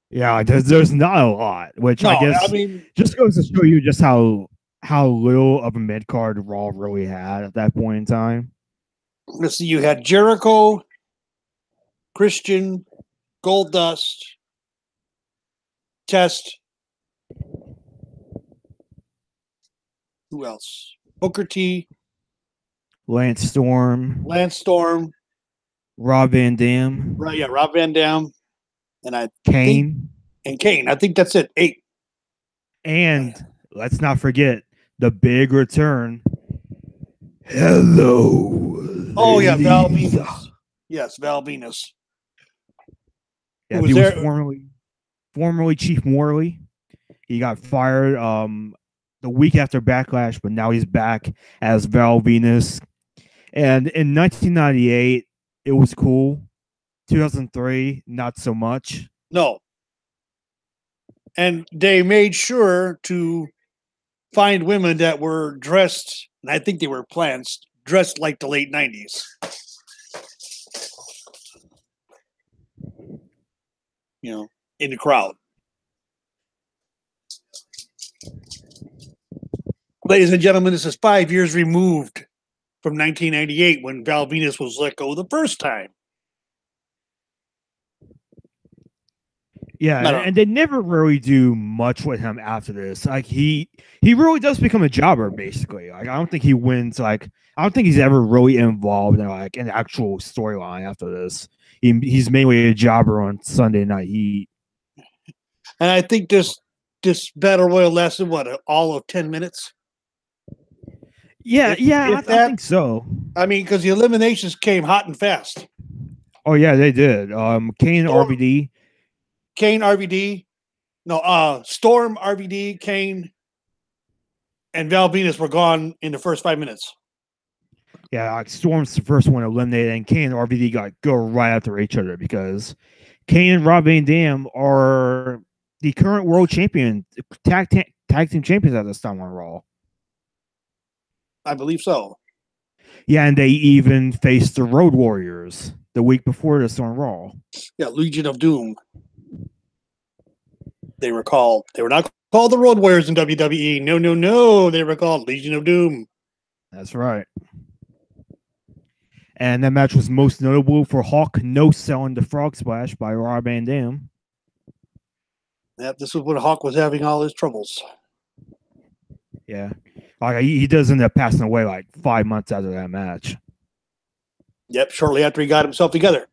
Yeah, there's not a lot, which No, I guess I mean, just goes to show you just how little of a mid card Raw really had at that point in time. let's see. You had Jericho, Christian, Goldust, Test. Who else? Booker T, Lance Storm, Lance Storm, Rob Van Dam, right? Yeah, Rob Van Dam, and Kane, Kane. I think that's it. 8. and let's not forget the big return. Hello. Oh yeah, Val ladies. Venus. Yes, Val Venus. Yeah, Who he was was formerly Chief Morley. He got fired the week after Backlash, but now he's back as Val Venus. And in 1998, it was cool. 2003, not so much. No. And they made sure to find women that were dressed, and I think they were plants, dressed like the late 90s. You know, in the crowd. Ladies and gentlemen, this is 5 years removed from 1998 when Val Venus was let go the first time. Yeah, and they never really do much with him after this. Like he really does become a jobber, basically. Like I don't think he wins. Like I don't think he's ever really involved in like an actual storyline after this. He's mainly a jobber on Sunday Night Heat. And I think this battle royal lasted all of 10 minutes. Yeah, I think so. I mean, because the eliminations came hot and fast. Oh yeah, they did. Kane, RVD. Kane, RVD. No, Storm, RVD, Kane, and Val Venus were gone in the first 5 minutes. Yeah, like Storm's the first one eliminated, and Kane and RVD go right after each other because Kane and Rob Van Dam are the current world champion, tag team champions at this time on Raw. I believe so. Yeah, and they even faced the Road Warriors the week before this on Raw. Yeah, Legion of Doom. They were called. They were not called the Road Warriors in WWE. No, no, no. They were called Legion of Doom. That's right. And that match was most notable for Hawk no-selling the Frog Splash by Rob Van Dam. Yep, this was when Hawk was having all his troubles. Yeah. Like he does end up passing away like 5 months after that match. Yep, shortly after he got himself together.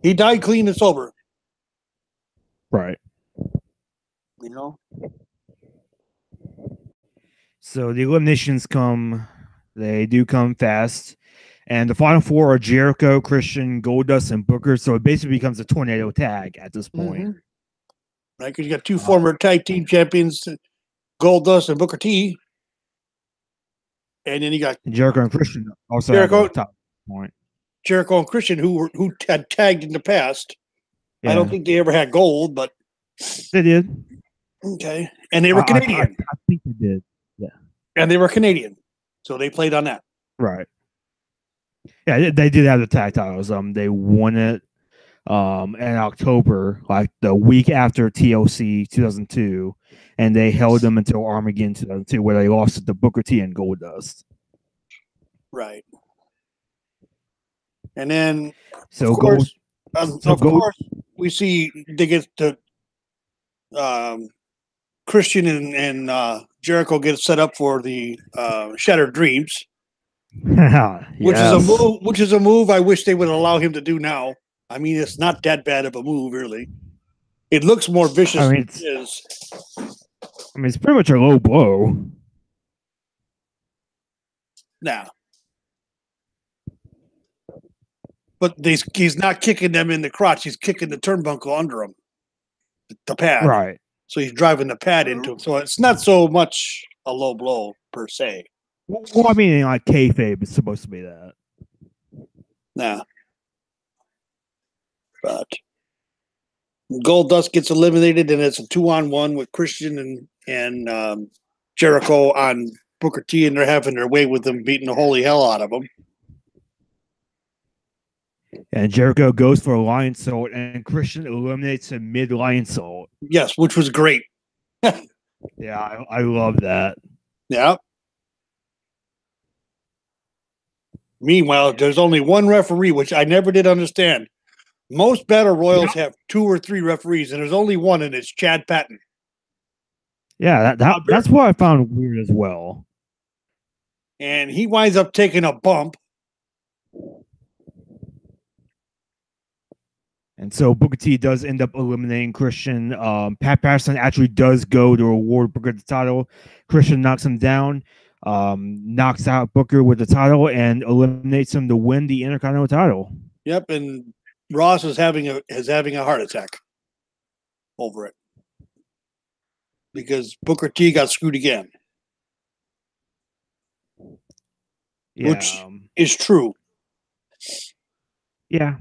He died clean and sober. Right. You know? So the eliminations come, they do come fast. And the final four are Jericho, Christian, Goldust, and Booker. So it basically becomes a tornado tag at this point. Mm-hmm. Right, because you got two former tag team champions, Goldust and Booker T. And then you got Jericho and Christian also Jericho, at the top point. Jericho and Christian, who had tagged in the past. Yeah. I don't think they ever had gold, but they did. Okay, and they were Canadian. I think they did. Yeah, and they were Canadian, so they played on that. Right. Yeah, they did have the tag titles. They won it in October, like the week after TLC 2002, and they held them until Armageddon 2002, where they lost it to Booker T and Goldust. Right. And then, so of course, we see they get to Christian and Jericho get set up for the Shattered Dreams, which is a move I wish they would allow him to do now. I mean, it's not that bad of a move, really. It looks more vicious than it is. I mean, it's pretty much a low blow. Now. But he's not kicking them in the crotch. He's kicking the turnbuckle under him, the pad. Right. So he's driving the pad into him. So it's not so much a low blow, per se. Well, I mean, like kayfabe, it's supposed to be that. Nah. But Goldust gets eliminated, and it's a 2-on-1 with Christian and Jericho on Booker T, and they're having their way with them, beating the holy hell out of them. And Jericho goes for a lion salt, and Christian eliminates him mid-lion salt. Yes, which was great. Yeah, I love that. Yeah. Meanwhile, there's only one referee, which I never did understand. Most battle royals have 2 or 3 referees, and there's only one, and it's Chad Patton. Yeah, that's what I found weird as well. And he winds up taking a bump. And so Booker T does end up eliminating Christian. Pat Patterson actually does go to award Booker the title. Christian knocks him down, knocks out Booker with the title, and eliminates him to win the Intercontinental title. Yep, and Ross is having a heart attack over it because Booker T got screwed again, which is true. Yeah.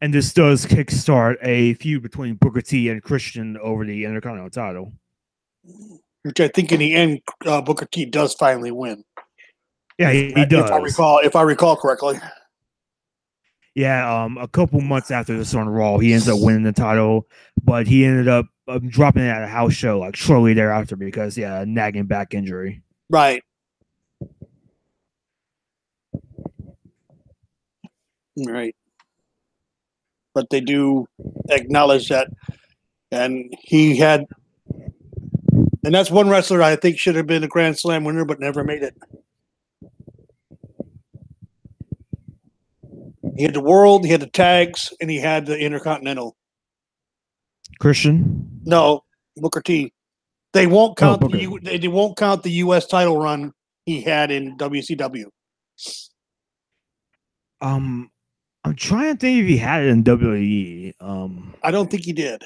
And this does kickstart a feud between Booker T and Christian over the Intercontinental title. Which I think in the end, Booker T does finally win. Yeah, he does. If I recall correctly. Yeah, a couple months after this on Raw, he ends up winning the title, but he ended up dropping it at a house show like shortly thereafter because, a nagging back injury. Right. Right. But they do acknowledge that, and that's one wrestler I think should have been a Grand Slam winner, but never made it. He had the world, he had the tags, and he had the Intercontinental. Christian? No, Booker T. They won't count. They won't count the U.S. title run he had in WCW. I'm trying to think if he had it in WWE. I don't think he did.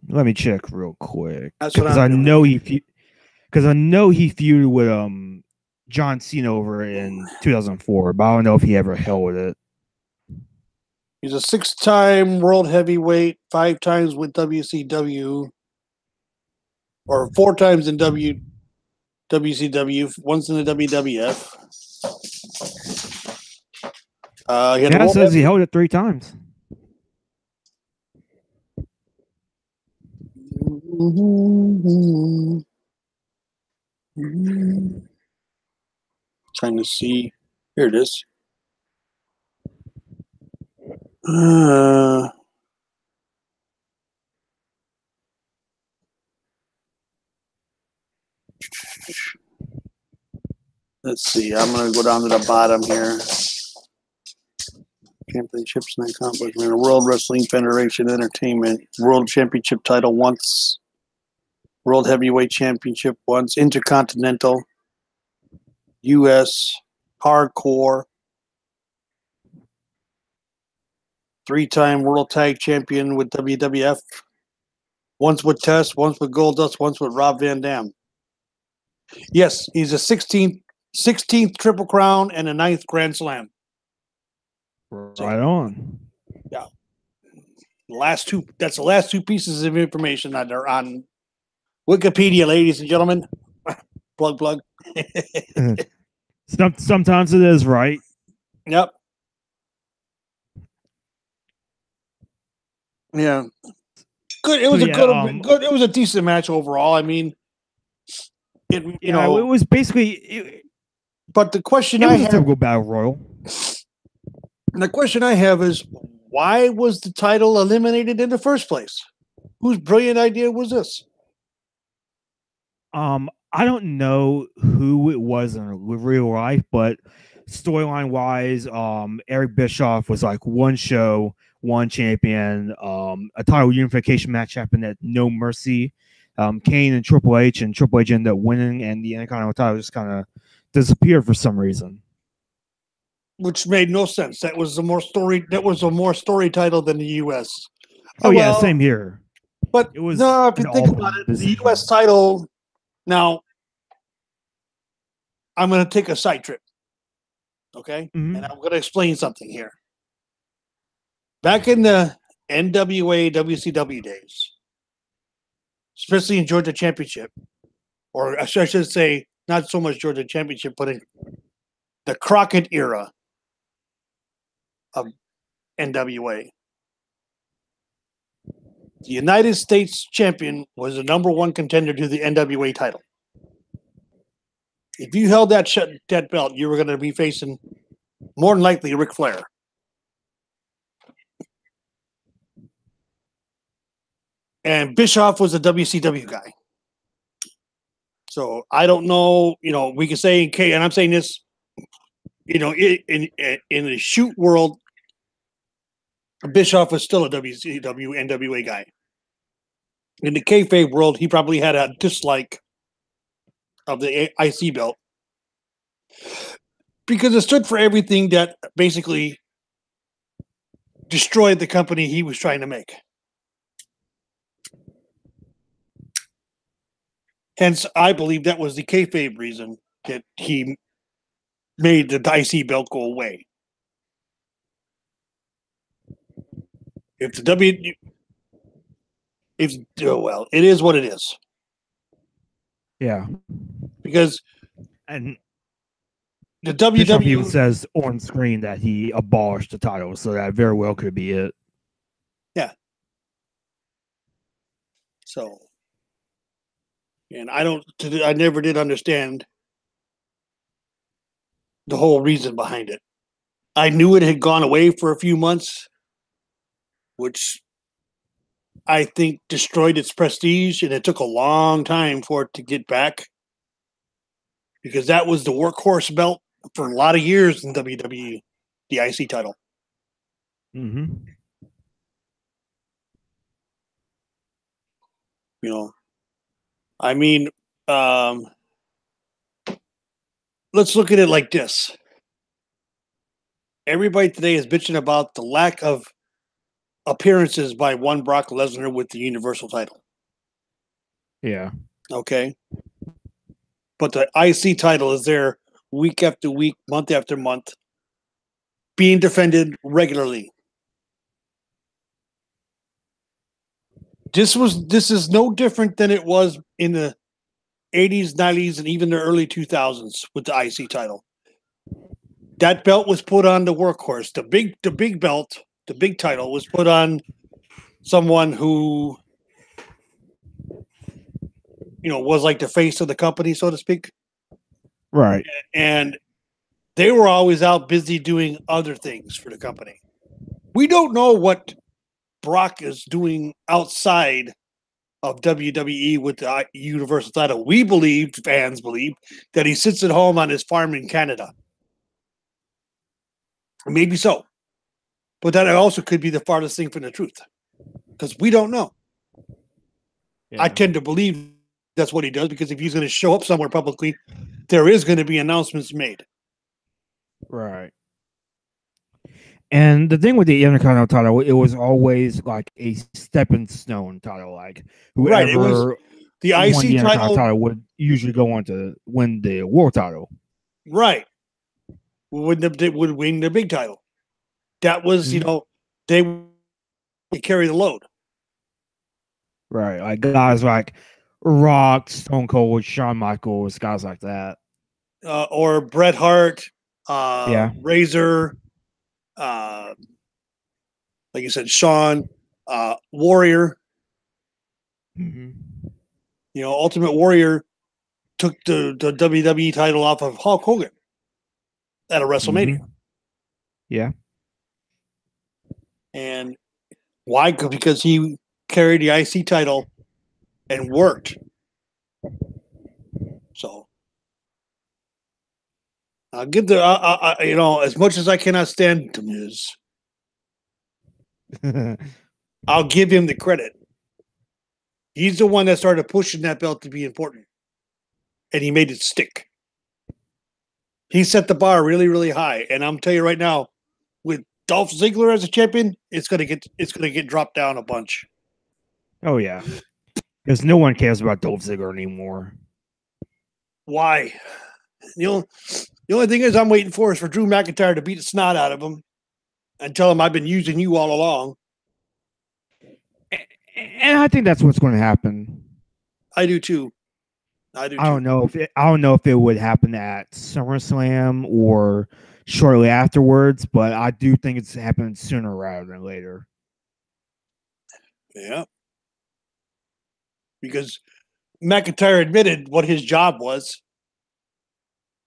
Let me check real quick. Because I know he feuded with John Cena over in 2004, but I don't know if he ever held it. He's a 6-time world heavyweight, 5 times with WCW, or 4 times in WCW, once in the WWF. He had Yeah, it says he held it 3 times. Trying to see. Here it is. Let's see. I'm going to go down to the bottom here. Championships and accomplishment. World Wrestling Federation Entertainment. World Championship title once. World Heavyweight Championship once. Intercontinental. U.S. Hardcore. 3-time World Tag Champion with WWF. Once with Test, once with Goldust, once with Rob Van Dam. Yes, he's a 16th Triple Crown and a 9th Grand Slam. Right on. Yeah. That's the last 2 pieces of information that are on Wikipedia, ladies and gentlemen. Plug. Sometimes it is right. Yep. Yeah. Good. It was good. It was a decent match overall. I mean, it was basically. But the question it I was have, a typical battle royal. The question I have is, why was the title eliminated in the first place? Whose brilliant idea was this? I don't know who it was in real life, but storyline wise, Eric Bischoff was like one show, one champion. A title unification match happened at No Mercy. Kane and Triple H ended up winning, and the Intercontinental title just kind of disappeared for some reason. Which made no sense. That was a more story title than the US. Oh yeah, same here. But it was if you think about it, the US title. Now, I'm going to take a side trip, okay? Mm-hmm. And I'm going to explain something here. Back in the NWA WCW days, especially in Georgia Championship, or I should say, not so much Georgia Championship, but in the Crockett era of NWA, the United States champion was the number 1 contender to the NWA title. If you held that belt, you were going to be facing, more than likely, Ric Flair. And Bischoff was a WCW guy. So I don't know, we can say, and I'm saying this, in the shoot world, Bischoff was still a WCW NWA guy. In the kayfabe world, he probably had a dislike of the IC belt because it stood for everything that basically destroyed the company he was trying to make. Hence, I believe that was the kayfabe reason that he made the IC belt go away. It is what it is. Yeah. Because and the WWE even says on screen that he abolished the title, so that very well could be it. Yeah. So, and I never did understand the whole reason behind it. I knew it had gone away for a few months, which I think destroyed its prestige, and it took a long time for it to get back because that was the workhorse belt for a lot of years in WWE, the IC title. Mm-hmm. I mean, let's look at it like this. Everybody today is bitching about the lack of appearances by one Brock Lesnar with the Universal title. Yeah. Okay. But the IC title is there week after week, month after month, being defended regularly. This is no different than it was in the 80s, 90s, and even the early 2000s with the IC title. That belt was put on the workhorse. The big belt, the big title was put on someone who, was like the face of the company, so to speak. Right. And they were always out busy doing other things for the company. We don't know what Brock is doing outside of WWE with the Universal title. Fans believe, that he sits at home on his farm in Canada. Maybe so. But that also could be the farthest thing from the truth. Because we don't know. Yeah. I tend to believe that's what he does, because if he's going to show up somewhere publicly, there is going to be announcements made. Right. And the thing with the Intercontinental title, it was always like a stepping stone title. Like whoever Right, it was the won IC the title title would usually go on to win the world title. Right. Would win the big title. That was, they carry the load. Right. Like guys like Rock, Stone Cold, Shawn Michaels, guys like that. Or Bret Hart, Razor, like you said, Shawn, Warrior. Mm-hmm. Ultimate Warrior took the WWE title off of Hulk Hogan at a WrestleMania. Mm-hmm. Yeah. And why? Because he carried the IC title and worked. So I'll give as much as I cannot stand to Miz, I'll give him the credit. He's the one that started pushing that belt to be important, and he made it stick. He set the bar really, really high, and I'm telling you right now, with Dolph Ziggler as a champion, it's gonna get dropped down a bunch. Oh yeah, because no one cares about Dolph Ziggler anymore. Why? The only thing is I'm waiting for is for Drew McIntyre to beat the snot out of him and tell him I've been using you all along. And I think that's what's going to happen. I do too. I don't know if it would happen at SummerSlam or shortly afterwards, but I do think it's happening sooner rather than later. Yeah. Because McIntyre admitted what his job was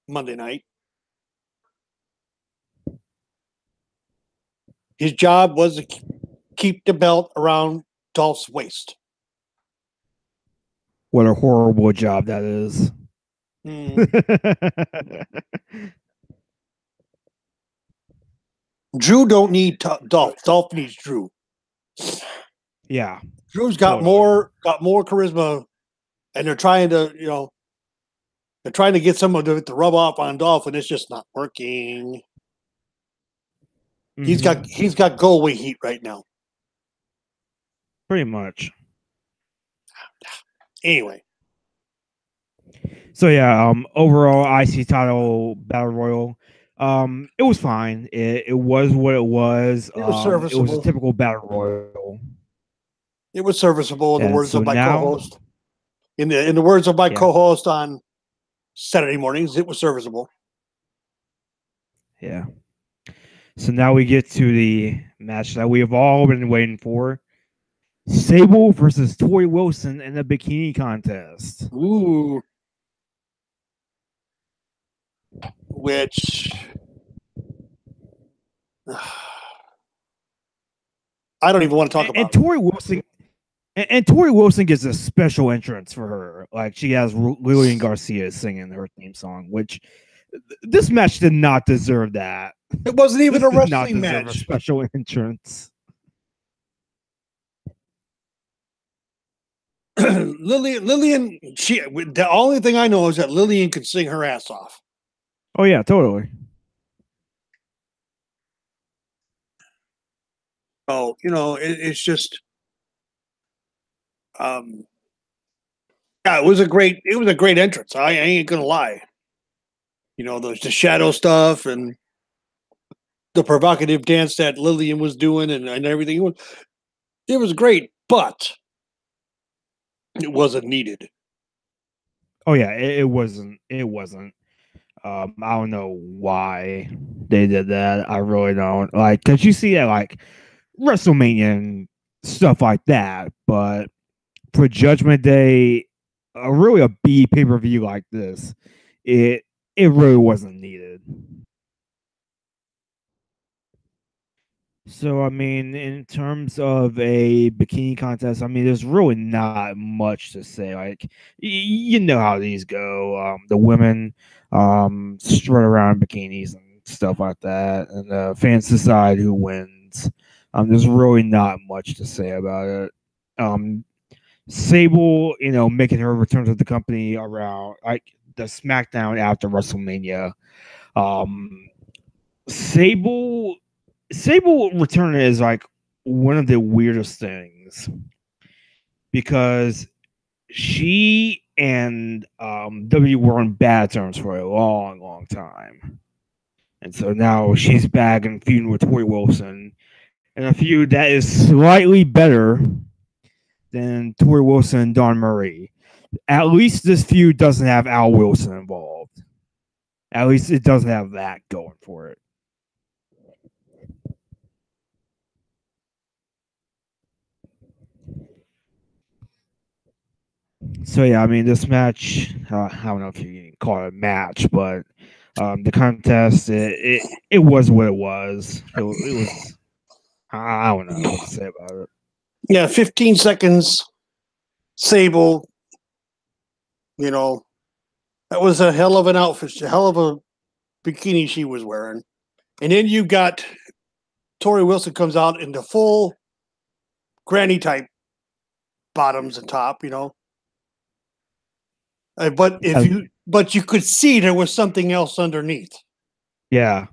Monday night. His job was to keep the belt around Dolph's waist. What a horrible job that is. Drew don't need Dolph. Dolph needs Drew. Yeah. Drew's got more charisma, and they're trying to, get some of it to rub off on Dolph, and it's just not working. Mm-hmm. He's got go away heat right now. Pretty much. Anyway. So yeah, overall IC title battle royal. It was fine. It was what it was. It was serviceable. It was a typical battle royal. It was serviceable in the words of my co-host. In the words of my co-host on Saturday mornings, it was serviceable. Yeah. So now we get to the match that we have all been waiting for. Sable versus Tori Wilson in the bikini contest. Ooh. Which I don't even want to talk about. And Tori Wilson gets a special entrance for her. Like she has Lillian Garcia singing her theme song, which this match did not deserve that. It wasn't even a wrestling match. A special entrance. Lillian, the only thing I know is that Lillian could sing her ass off. Oh yeah, totally. Oh, it's just, yeah, it was a great entrance. I ain't gonna lie. There's the shadow stuff and the provocative dance that Lillian was doing and everything. It was great, but It wasn't needed. Oh yeah, it wasn't. It wasn't. I don't know why they did that. I really don't. Like, cause you see that like WrestleMania and stuff like that, but for Judgment Day, really a B pay-per-view like this, it it really wasn't needed. So I mean, in terms of a bikini contest, I mean, there's really not much to say. Like, you know how these go. The women strut around in bikinis and stuff like that, and the fans decide who wins. There's really not much to say about it. Um, Sable, making her return to the company around like the SmackDown after WrestleMania. Um, Sable Sable returning is like one of the weirdest things because she and W were on bad terms for a long, long time. And so now she's back and feuding with Tori Wilson and a feud that is slightly better than Tori Wilson and Don Murray. At least this feud doesn't have Al Wilson involved. At least it doesn't have that going for it. So yeah, I mean this match. I don't know if you can call it a match, but the contest it was what it was. It was. I don't know what to say about it. Yeah, 15 seconds. Sable. That was a hell of an outfit, a hell of a bikini she was wearing. And then you got Tori Wilson comes out in the full granny type bottoms and top, but you could see there was something else underneath. Yeah.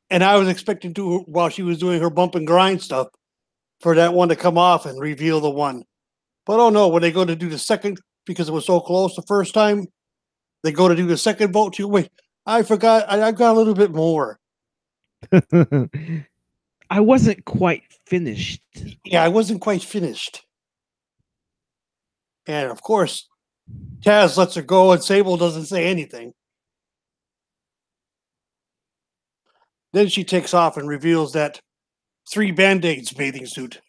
And I was expecting to, while she was doing her bump and grind stuff, for that one to come off and reveal the one. But oh no, when they go to do the second, because it was so close the first time, they go to do the second vote too. Wait, I forgot. I've got a little bit more. I wasn't quite finished. Yeah, I wasn't quite finished. And of course, Taz lets her go and Sable doesn't say anything. Then she takes off and reveals that 3 Band-Aids bathing suit.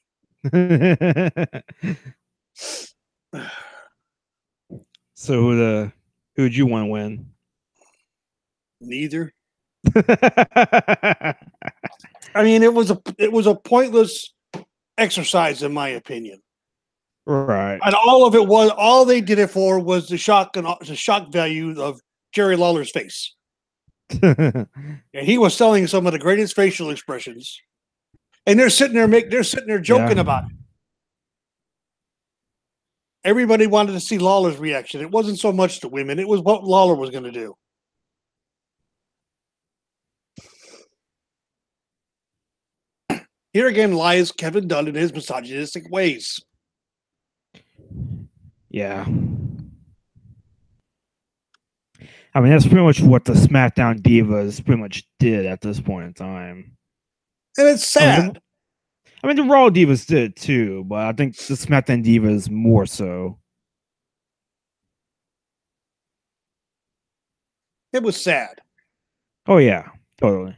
So who'd you want to win? Neither. I mean, it was a pointless exercise in my opinion. Right. And all they did it for was the shock value of Jerry Lawler's face. And he was selling some of the greatest facial expressions. And they're sitting there joking about it. Everybody wanted to see Lawler's reaction. It wasn't so much the women, it was what Lawler was going to do. Here again lies Kevin Dunn in his misogynistic ways. Yeah. I mean, that's pretty much what the SmackDown Divas pretty much did at this point in time. And it's sad. I mean, the Raw Divas did too, but I think the SmackDown Divas more so. It was sad. Oh, yeah. Totally.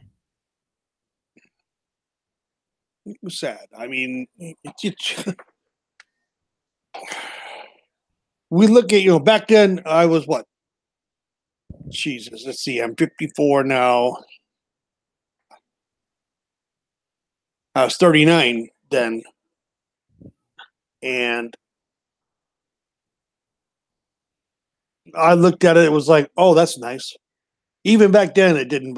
It was sad. I mean, we look at, back then I was what? Jesus, let's see, I'm 54 now. I was 39 then. And I looked at it, it was like, oh, that's nice. Even back then it didn't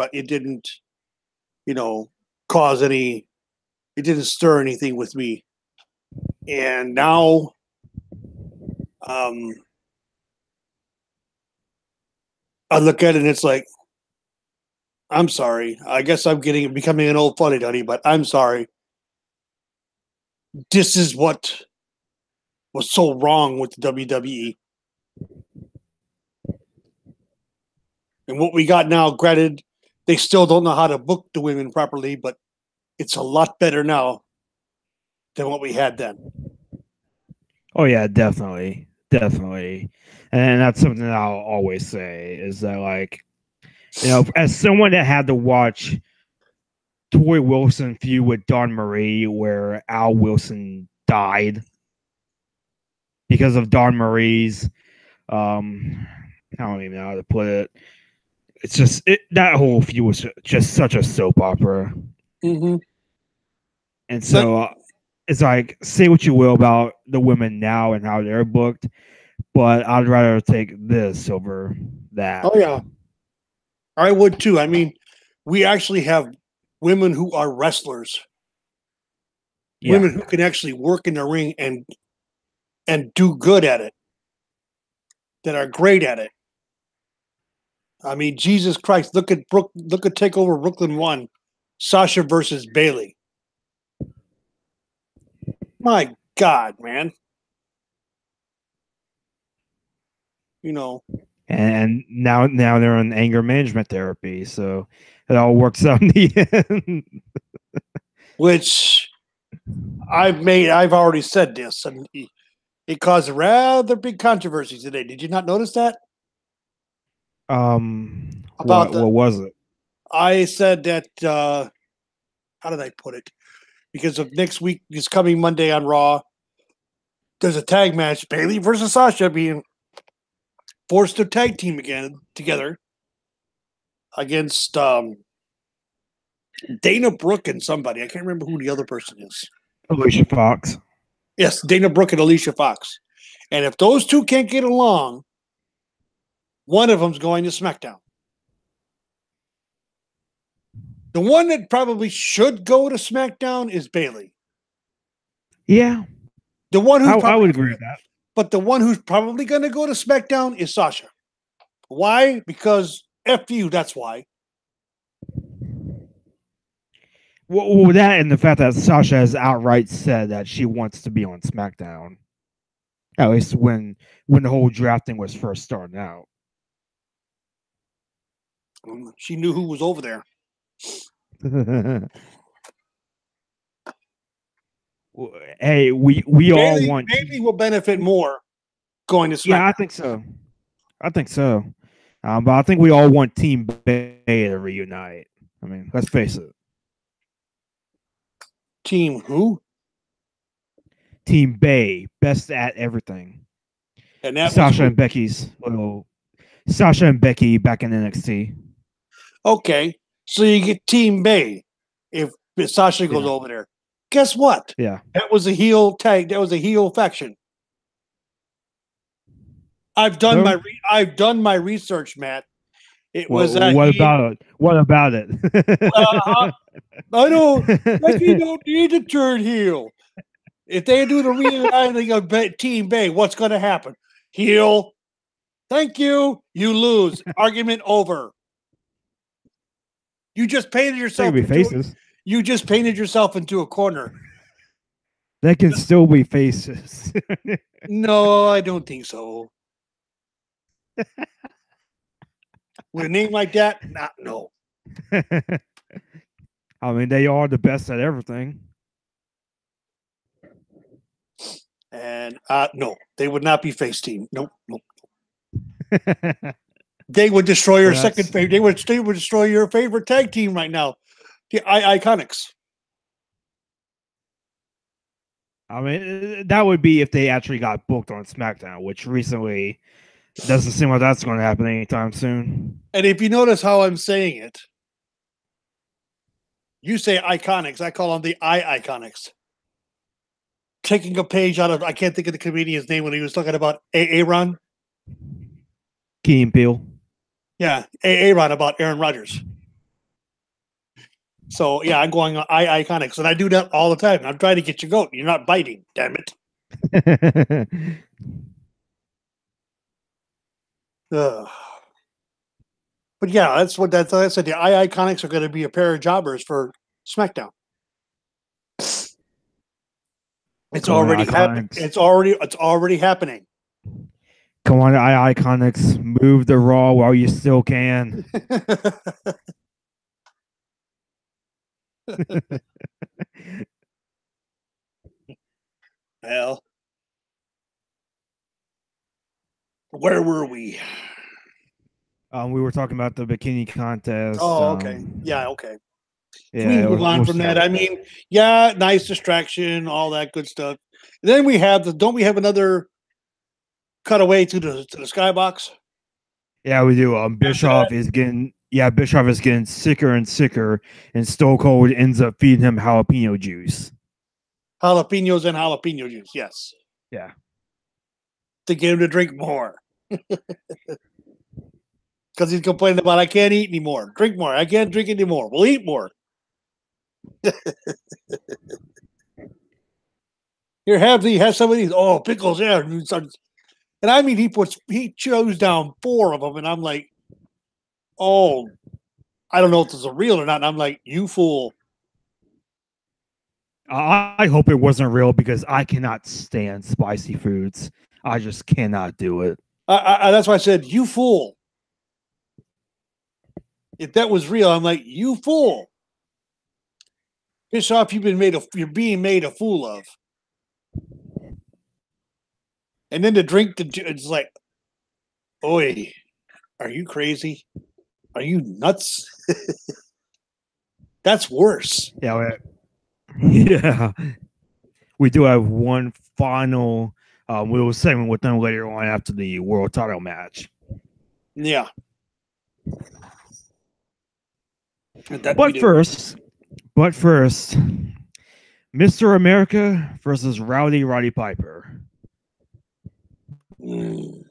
cause any, it didn't stir anything with me. And now I look at it and it's like, I'm sorry. I guess I'm becoming an old funny duddy, but I'm sorry. This is what was so wrong with the WWE. And what we got now, granted, they still don't know how to book the women properly, but it's a lot better now than what we had then. Oh, yeah, definitely. definitely, and that's something that I'll always say is that, like, as someone that had to watch Tori Wilson feud with Dawn Marie, where Al Wilson died because of Dawn Marie's, I don't even know how to put it. It's just that whole feud was just such a soap opera, Mm-hmm. and so it's like, say what you will about the women now and how they're booked, but I'd rather take this over that. Oh yeah, I would too. I mean, we actually have women who are wrestlers, Yeah. women who can actually work in the ring and do good at it, that are great at it. I mean, Jesus Christ! Look at Takeover Brooklyn 1, Sasha versus Bailey. My God, man! You know, And now they're on anger management therapy, so it all works out in the end. which I've already said this, and it caused a rather big controversy today. Did you not notice that? About What was it? I said that. How did I put it? Because of next week is coming Monday on Raw. There's a tag match: Bailey versus Sasha being forced to tag team again together against Dana Brooke and somebody. I can't remember who the other person is. Alicia Fox. Yes, Dana Brooke and Alicia Fox. And if those two can't get along, one of them's going to SmackDown. The one that probably should go to SmackDown is Bailey. Yeah, The one who's I would agree with that. But the one who's probably going to go to SmackDown is Sasha. Why? Because F you, that's why. Well, that and the fact that Sasha has outright said that she wants to be on SmackDown. At least when the whole drafting was first starting out. She knew who was over there. Hey, we all want. Bailey will benefit more going to SmackDown. Yeah, I think so. But I think we all want Team Bay to reunite. I mean, let's face it. Team who? Team Bay, best at everything. And that Sasha and Becky back in NXT. Okay, so you get Team Bay if Sasha goes over there. Guess what? Yeah, that was a heel tag. That was a heel faction. I've done my research, Matt. It was what about it? What about it? Becky don't need to turn heel. If they do the reuniting of Team Bay, what's going to happen? Heel. Thank you. You lose. Argument over. You just painted yourself. You just painted yourself into a corner. They can still be faces. No, I don't think so. With a name like that, no. I mean, they are the best at everything. And no, they would not be face team. Nope. They would destroy your second favorite. They would destroy your favorite tag team right now, the Iconics. I mean, that would be if they actually got booked on SmackDown, which recently doesn't seem like that's going to happen anytime soon. And if you notice how I'm saying it, you say Iconics, I call them the Iconics. Taking a page out of, I can't think of the comedian's name when he was talking about Aaron. Key and Peele. Yeah, Aaron about Aaron Rodgers. So yeah, I'm going Iconics, and I do that all the time. I'm trying to get your goat. You're not biting, damn it. But yeah, that's what I said. The Iconics are going to be a pair of jobbers for SmackDown. It's already happening. It's already happening. Come on, Iconics, move the Raw while you still can. Well, Where were we? We were talking about the bikini contest. Oh, okay. Yeah, okay. Yeah, We move on from that. I mean, yeah, nice distraction, all that good stuff. And then we have don't we have another cutaway to the skybox? yeah, we do. Bischoff is getting sicker and sicker, and Stone Cold ends up feeding him jalapeno juice. Jalapenos and jalapeno juice, yes. Yeah. To get him to drink more. Because he's complaining about, I can't eat anymore. Drink more. I can't drink anymore. We'll eat more. Here, have some of these. Oh, pickles, yeah. And I mean, he chose down 4 of them, and I'm like, oh, I don't know if this is real or not. And I'm like, you fool. I hope it wasn't real because I cannot stand spicy foods. I just cannot do it. That's why I said, you fool. If that was real, I'm like, you fool. Bischoff, you're being made a fool of. And then to drink it's like, oi, are you crazy? Are you nuts? That's worse. Yeah, yeah. We do have one final little segment with them later on after the world title match. Yeah. But first, Mr. America versus Roddy Piper. Do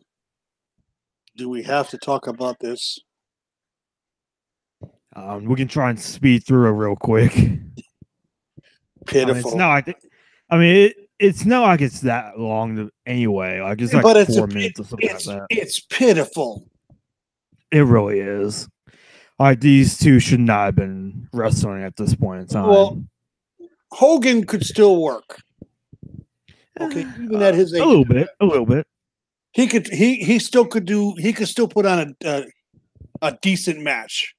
we have to talk about this? We can try and speed through it real quick. Pitiful. It's not like it's that long anyway. Like it's like 4 minutes or something like that. It's pitiful. It really is. Like these two should not have been wrestling at this point in time. Well, Hogan could still work. Okay, even at his age, a little bit. He still could put on a decent match.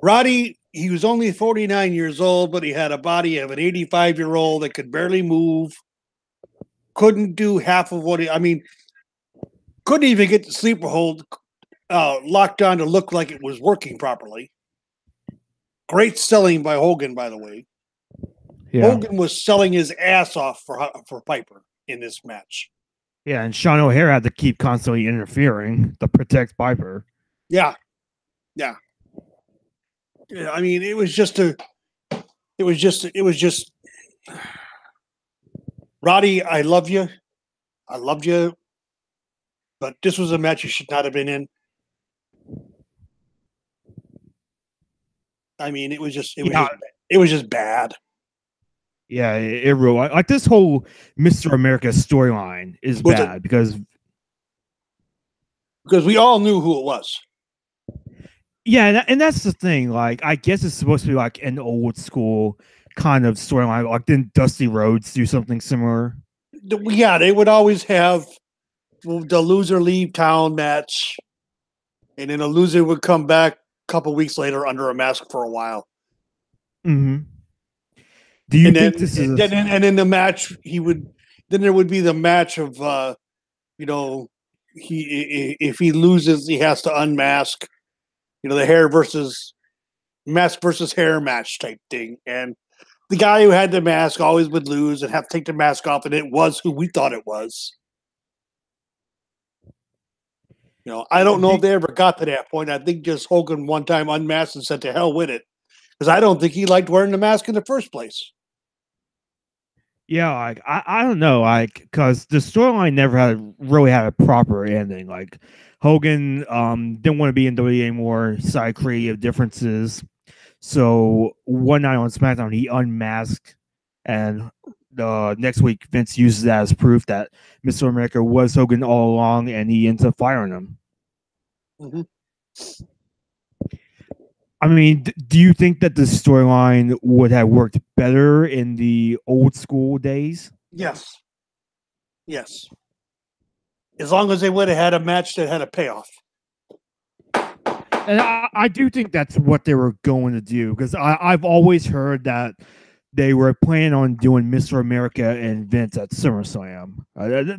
Roddy, he was only 49 years old, but he had a body of an 85-year-old that could barely move. Couldn't do half of what couldn't even get the sleeper hold locked on to look like it was working properly. Great selling by Hogan, by the way. Yeah. Hogan was selling his ass off for Piper in this match. Yeah, and Sean O'Hare had to keep constantly interfering to protect Piper. Yeah. I mean, it was just Roddy, I love you. I loved you. But this was a match you should not have been in. I mean, it was just bad. Yeah, it really like this whole Mr. America storyline is bad because we all knew who it was. Yeah, and that's the thing. Like, I guess it's supposed to be like an old school kind of storyline. Like, didn't Dusty Rhodes do something similar? Yeah, they would always have the loser leave town match, and then the loser would come back a couple weeks later under a mask for a while. Mm-hmm. Do you think this is? And in the match, then there would be the match of, if he loses, he has to unmask. The hair versus mask versus hair match type thing. And the guy who had the mask always would lose and have to take the mask off, and it was who we thought it was. I don't know if they ever got to that point. I think just Hogan one time unmasked and said to hell with it. Because I don't think he liked wearing the mask in the first place. Yeah, like I don't know, like because the storyline never really had a proper ending. Like Hogan didn't want to be in WWE anymore, side creative differences. So one night on SmackDown, he unmasked, and the next week Vince uses that as proof that Mr. America was Hogan all along, and he ends up firing him. Mm-hmm. I mean, do you think that the storyline would have worked better in the old school days? Yes. As long as they would have had a match that had a payoff. And I do think that's what they were going to do, because I've always heard that they were planning on doing Mr. America and Vince at SummerSlam.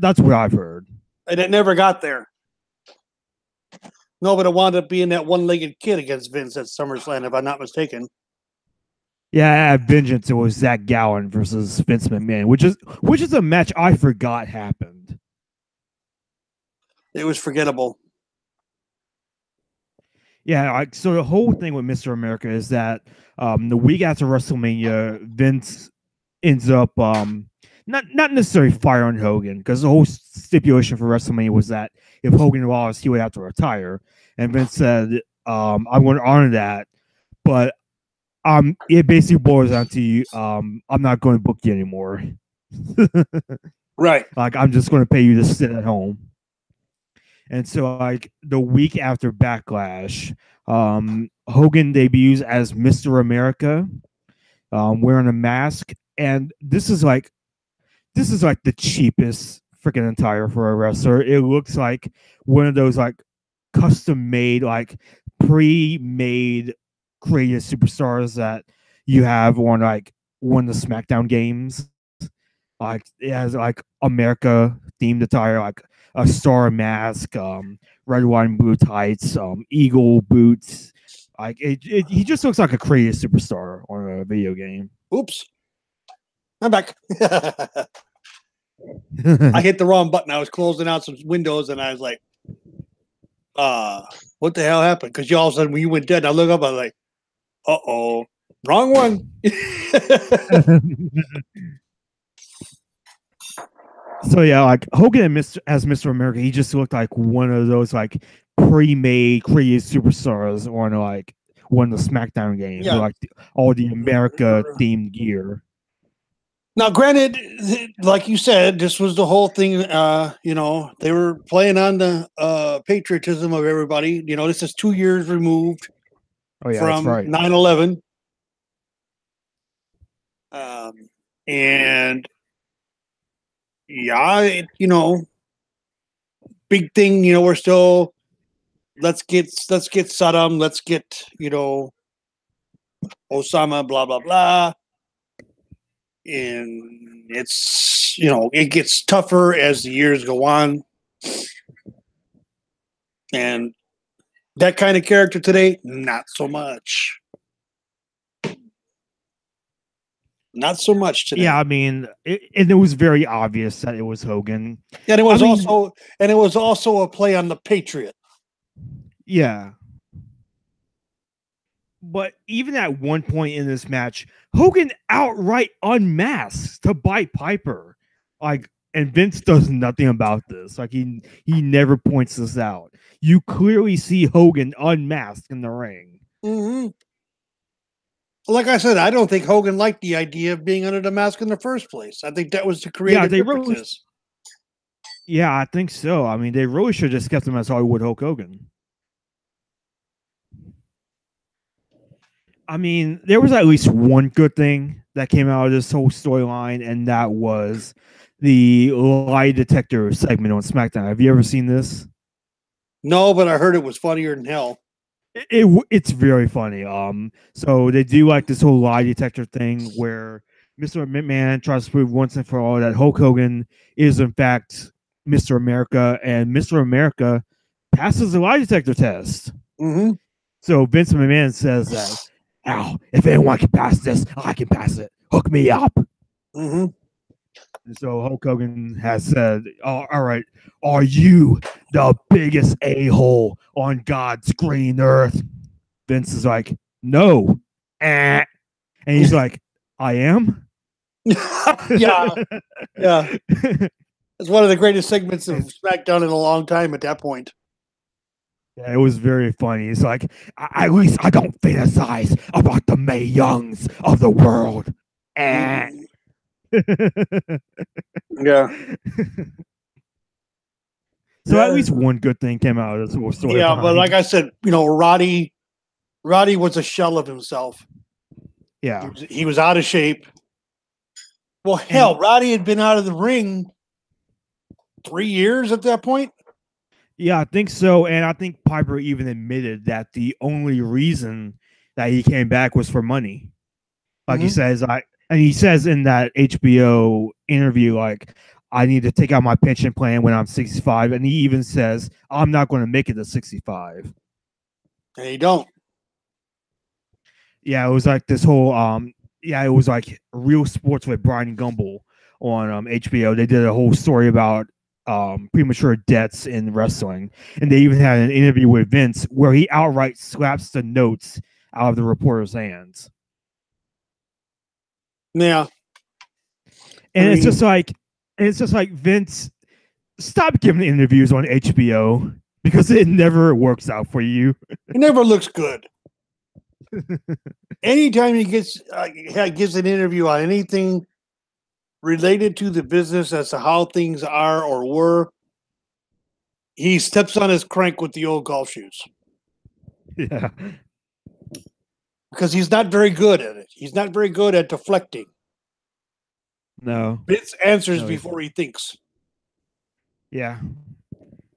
That's what I've heard. And it never got there. No, but it wound up being that one-legged kid against Vince at SummerSlam, if I'm not mistaken. Yeah, at Vengeance, it was Zach Gowen versus Vince McMahon, which is a match I forgot happened. It was forgettable. Yeah, so the whole thing with Mr. America is that the week after WrestleMania, Vince ends up not necessarily firing Hogan, because the whole stipulation for WrestleMania was that if Hogan lost, he would have to retire. And Vince said, "I want to honor that, but it basically boils down to I'm not going to book you anymore. Right. Like, I'm just going to pay you to sit at home." And so, like, the week after Backlash, Hogan debuts as Mr. America, wearing a mask, and this is like the cheapest freaking attire for a wrestler. It looks like one of those like custom made, like pre-made creative superstars that you have on like one of the SmackDown games. Like, it has like America themed attire, like a star mask, red, white, and blue tights, eagle boots. Like, he just looks like a creative superstar on a video game. Oops. I'm back. I hit the wrong button. I was closing out some windows and I was like, what the hell happened? Because you all of a sudden, when you went dead, I look up, I was like, uh-oh, wrong one. So yeah, like Hogan as Mr. America, he just looked like one of those like pre-made creative superstars on like one of the SmackDown games, Yeah. with, like all the America themed gear. Now, granted, like you said, this was the whole thing. They were playing on the patriotism of everybody. You know, this is 2 years removed from 9/11. And yeah, big thing. We're still let's get Saddam, let's get Osama, blah blah blah. And it's it gets tougher as the years go on, and that kind of character today, not so much. Not so much today. Yeah, I mean, it was very obvious that it was Hogan. And it was also a play on the Patriot. Yeah. But even at one point in this match, Hogan outright unmasks to bite Piper. Like, and Vince does nothing about this. Like, he never points this out. You clearly see Hogan unmasked in the ring. Mm-hmm. Like I said, I don't think Hogan liked the idea of being under the mask in the first place. I think that was to create differences. Yeah, I think so. I mean, they really should have just kept him as Hollywood Hulk Hogan. I mean, there was at least one good thing that came out of this whole storyline, and that was the lie detector segment on SmackDown. Have you ever seen this? No, but I heard it was funnier than hell. It's very funny. So they do like this whole lie detector thing where Mr. McMahon tries to prove once and for all that Hulk Hogan is in fact Mr. America, and Mr. America passes the lie detector test. Mm-hmm. So Vince McMahon says that, "Ow, if anyone can pass this, I can pass it. Hook me up." Mm-hmm. And so Hulk Hogan has said, "Oh, all right, are you the biggest a-hole on God's green earth?" Vince is like, "No." And he's like, "I am?" Yeah. Yeah. It's one of the greatest segments of SmackDown in a long time at that point. Yeah, it was very funny. It's like, at least I don't fantasize about the Mae Youngs of the world. Yeah. So at least one good thing came out of this whole story. Yeah, but like I said, Roddy was a shell of himself. Yeah. He was out of shape. Well, hell, Roddy had been out of the ring 3 years at that point. Yeah, I think so. And I think Piper even admitted that the only reason that he came back was for money. Like he says, he says in that HBO interview, like, I need to take out my pension plan when I'm 65. And he even says, I'm not going to make it to 65. And you don't. Yeah, it was like this whole it was like Real Sports with Brian Gumbel on HBO. They did a whole story about premature deaths in wrestling, and they even had an interview with Vince where he outright slaps the notes out of the reporter's hands. Yeah. And it's just like Vince, stop giving interviews on HBO because it never works out for you. It never looks good. Anytime he gives an interview on anything related to the business as to how things are or were, he steps on his crank with the old golf shoes. Yeah. Because he's not very good at it. He's not very good at deflecting. No. Vince answers before he thinks. Yeah.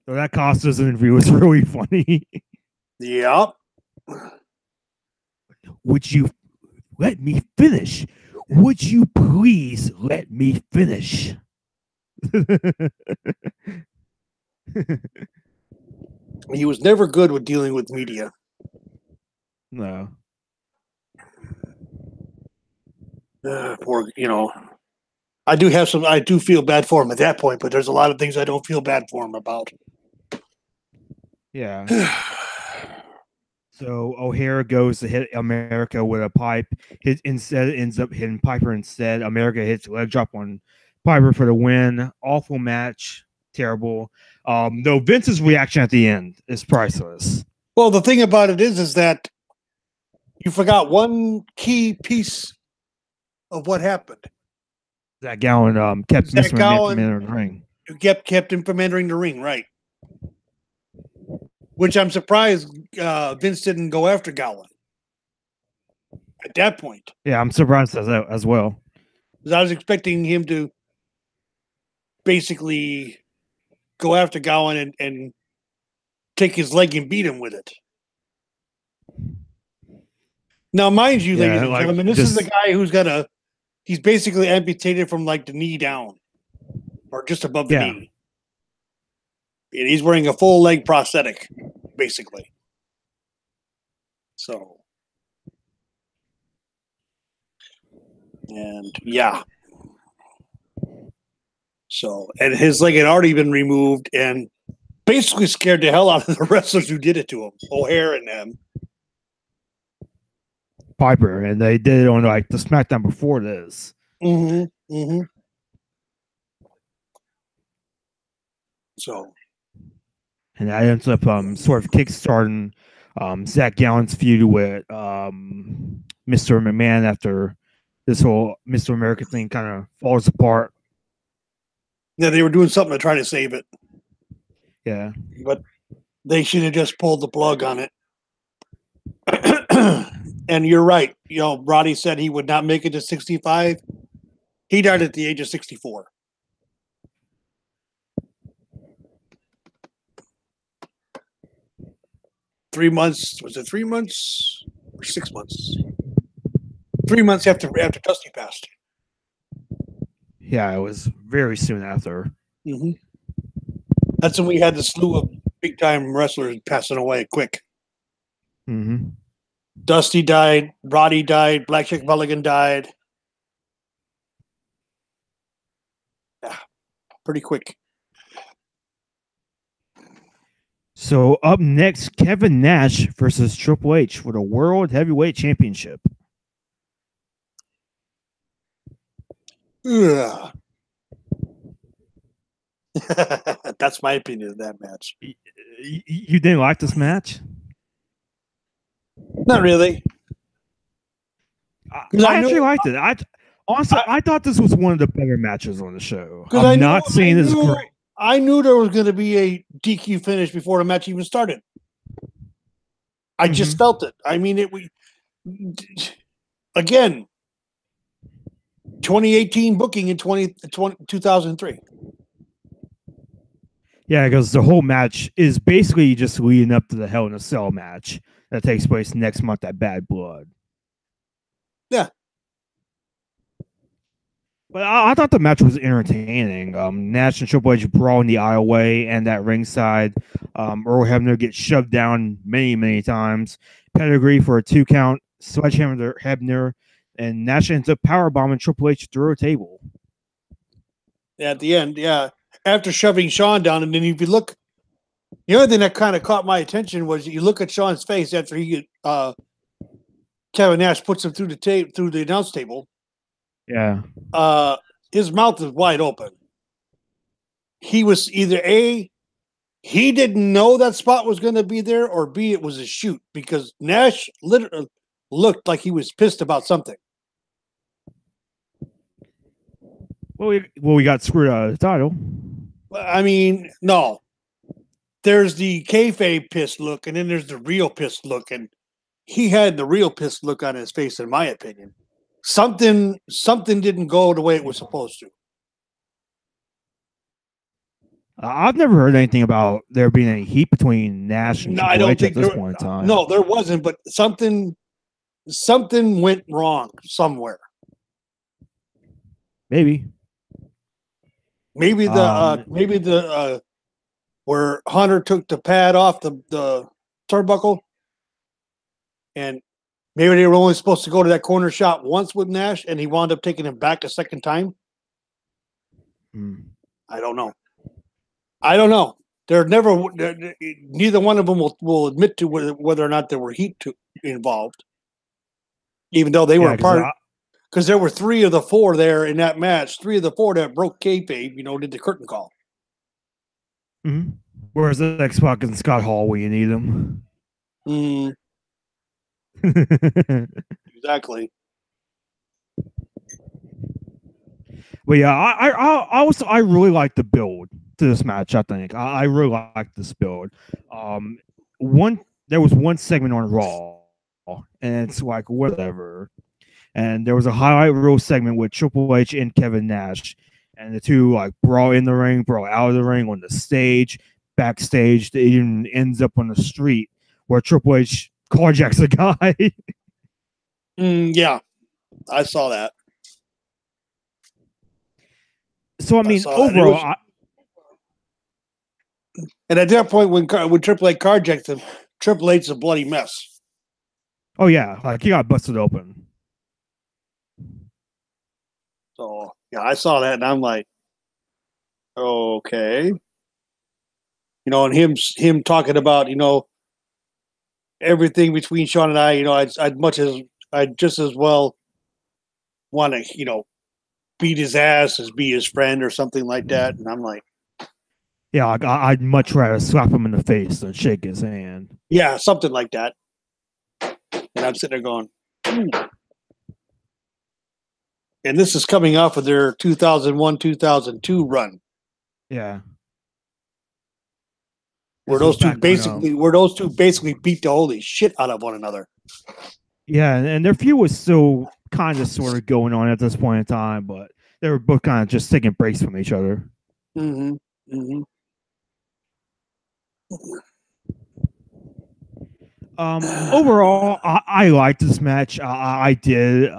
So that Costas interview was really funny. Yep. Would you let me finish? Would you please let me finish? He was never good with dealing with media. No. Poor, I do feel bad for him at that point, but there's a lot of things I don't feel bad for him about. Yeah. So O'Hare goes to hit America with a pipe. Instead, ends up hitting Piper instead. America hits a leg drop on Piper for the win. Awful match. Terrible. Though Vince's reaction at the end is priceless. Well, the thing about it is that you forgot one key piece of what happened. Zach Gowen kept Mr. McMahon from entering the ring. Kept him from entering the ring, right? Which I'm surprised Vince didn't go after Gowen at that point. Yeah, I'm surprised as well. Because I was expecting him to basically go after Gowen and take his leg and beat him with it. Now, mind you, ladies and gentlemen, this is the guy who's he's basically amputated from like the knee down or just above the knee. And he's wearing a full leg prosthetic, basically. So, and yeah. So, and his leg had already been removed and basically scared the hell out of the wrestlers who did it to him, O'Hare and them. Piper, and they did it on like the SmackDown before this. Mm-hmm. Mm-hmm. So, and that ends up sort of kickstarting Zach Gowen's feud with Mr. McMahon after this whole Mr. America thing kind of falls apart. Yeah, they were doing something to try to save it. Yeah, but they should have just pulled the plug on it. And you're right. Roddy said he would not make it to 65. He died at the age of 64. Was it 3 months or 6 months? 3 months after Dusty passed. Yeah, it was very soon after. Mm-hmm. That's when we had the slew of big-time wrestlers passing away quick. Mm-hmm. Dusty died. Roddy died. Black Jack Mulligan died. Yeah, pretty quick. So up next, Kevin Nash versus Triple H for the World Heavyweight Championship. Yeah. That's my opinion of that match. You didn't like this match? Not really. I actually liked it. I thought this was one of the better matches on the show. I'm not saying it's great. I knew there was going to be a DQ finish before the match even started. I just felt it. I mean, again, 2018 booking in 2003. Yeah, because the whole match is basically just leading up to the Hell in a Cell match that takes place next month at Bad Blood. Yeah. But I thought the match was entertaining. Nash and Triple H brawling the aisleway and that ringside. Earl Hebner gets shoved down many times. Pedigree for a 2 count. Sledgehammer Hebner. And Nash ends up powerbombing Triple H through a table. At the end, yeah. After shoving Shawn down, and then if you look, the other thing that kind of caught my attention was you look at Shawn's face after Kevin Nash puts him through the announce table. Yeah. His mouth is wide open. He was either he didn't know that spot was going to be there, or B, it was a shoot, because Nash literally looked like he was pissed about something. Well, we got screwed out of the title. I mean, no. There's the kayfabe pissed look, and then there's the real pissed look, and he had the real pissed look on his face, in my opinion. Something didn't go the way it was supposed to. I've never heard anything about there being any heat between Nash and Triple H at this point in time. No, there wasn't, but something went wrong somewhere. Maybe the where Hunter took the pad off the turnbuckle, and maybe they were only supposed to go to that corner shot once with Nash, and he wound up taking him back a second time. I don't know. Neither one of them will admit to whether or not there were heat involved, even though they were a part. Because there were 3 of the 4 there in that match. 3 of the 4 that broke kayfabe, did the curtain call. Mm-hmm. Where's the X-Pac and Scott Hall when you need them? Exactly. But yeah, I really like the build to this match. I think I really like this build. There was one segment on Raw, and it's like whatever. And there was a highlight reel segment with Triple H and Kevin Nash, and the two like brawl in the ring, brawl out of the ring, on the stage, backstage. It even ends up on the street where Triple H carjacks a guy. Yeah, I saw that. So I mean, overall, and at that point, when Triple H carjacked him, Triple H's a bloody mess. Oh yeah, like he got busted open. So yeah, I saw that, and I'm like, okay, and him talking about everything between Shawn and I. I'd just as well want to beat his ass as be his friend or something like that. And I'm like, yeah, I'd much rather slap him in the face than shake his hand. Yeah, something like that. And I'm sitting there going, And this is coming off of their 2001-2002 run. Yeah. Where those two basically beat the holy shit out of one another. Yeah, and their feud was still kind of sort of going on at this point in time, but they were both kind of just taking breaks from each other. Mm-hmm. Mm-hmm. Overall, I liked this match. I did.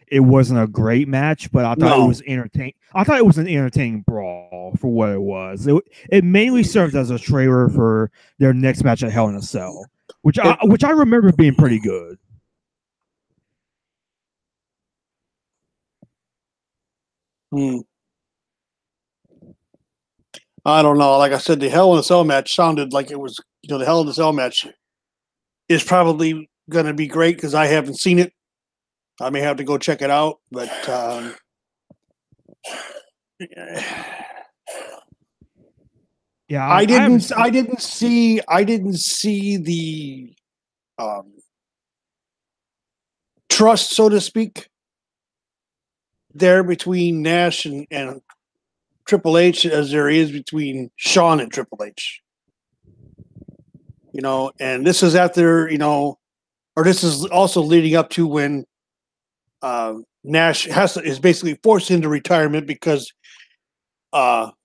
It wasn't a great match, but I thought it was entertaining. I thought it was an entertaining brawl for what it was. It mainly served as a trailer for their next match at Hell in a Cell, which I remember being pretty good. I don't know. Like I said, the Hell in a Cell match sounded like it was, the Hell in a Cell match is probably going to be great because I haven't seen it. I may have to go check it out, but yeah, I didn't see the trust, so to speak, there between Nash and Triple H as there is between Shawn and Triple H. And this is after, or this is also leading up to when Nash is basically forced into retirement because quad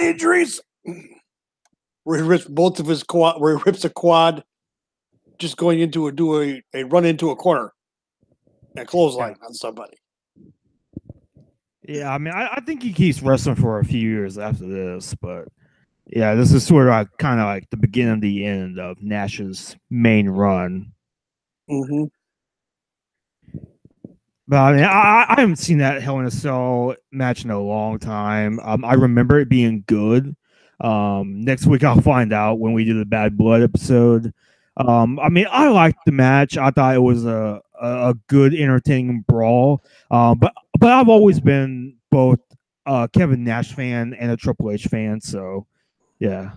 injuries, where he rips both of his quad, where he rips a quad just going into a run into a corner and clothesline on somebody. Yeah, I mean, I think he keeps wrestling for a few years after this, but yeah, this is sort of like kind of like the beginning of the end of Nash's main run. Mm-hmm. But I mean, I haven't seen that Hell in a Cell match in a long time. I remember it being good. Next week I'll find out when we do the Bad Blood episode. I mean, I liked the match. I thought it was a good, entertaining brawl. But I've always been both a Kevin Nash fan and a Triple H fan. So yeah,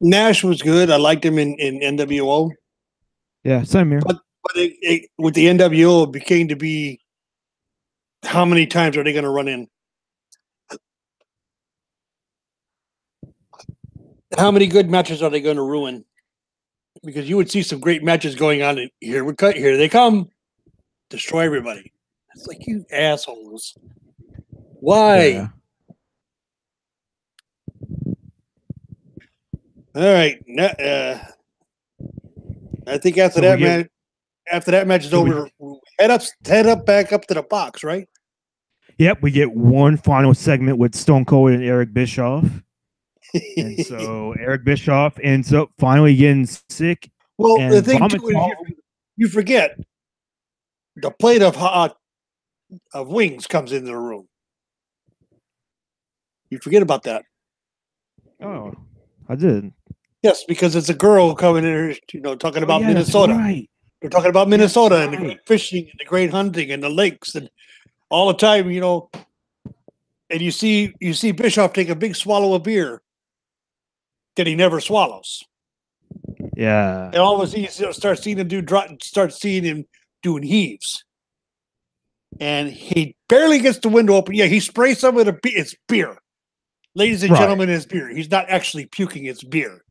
Nash was good. I liked him in NWO. yeah, same here. But with the NWO, it became to be how many times are they going to run in? How many good matches are they going to ruin? Because you would see some great matches going on. And here they come, destroy everybody. It's like, you assholes. Why? Yeah. All right. I think after that match is over, head up back up to the box, right? Yep, we get one final segment with Stone Cold and Eric Bischoff. And so Eric Bischoff ends up finally getting sick. Well, and the thing too is you forget the plate of wings comes into the room. You forget about that. Oh, I did. Yes, because it's a girl coming in here, talking about Minnesota. Right. They're talking about Minnesota and the great fishing and the great hunting and the lakes and all the time, and you see Bischoff take a big swallow of beer that he never swallows. Yeah. And all of a sudden you start seeing him doing heaves. And he barely gets the window open. Yeah, he sprays some of it's beer. Ladies and gentlemen, it's beer. He's not actually puking, it's beer.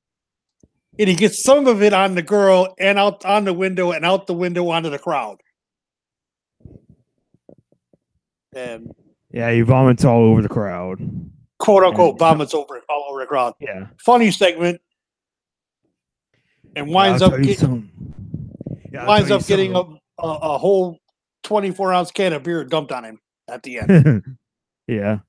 And he gets some of it on the girl and out on the window and out the window onto the crowd. And yeah, he vomits all over the crowd. Quote unquote vomits all over the crowd. Yeah. Funny segment. And winds up getting a whole 24-ounce can of beer dumped on him at the end. Yeah.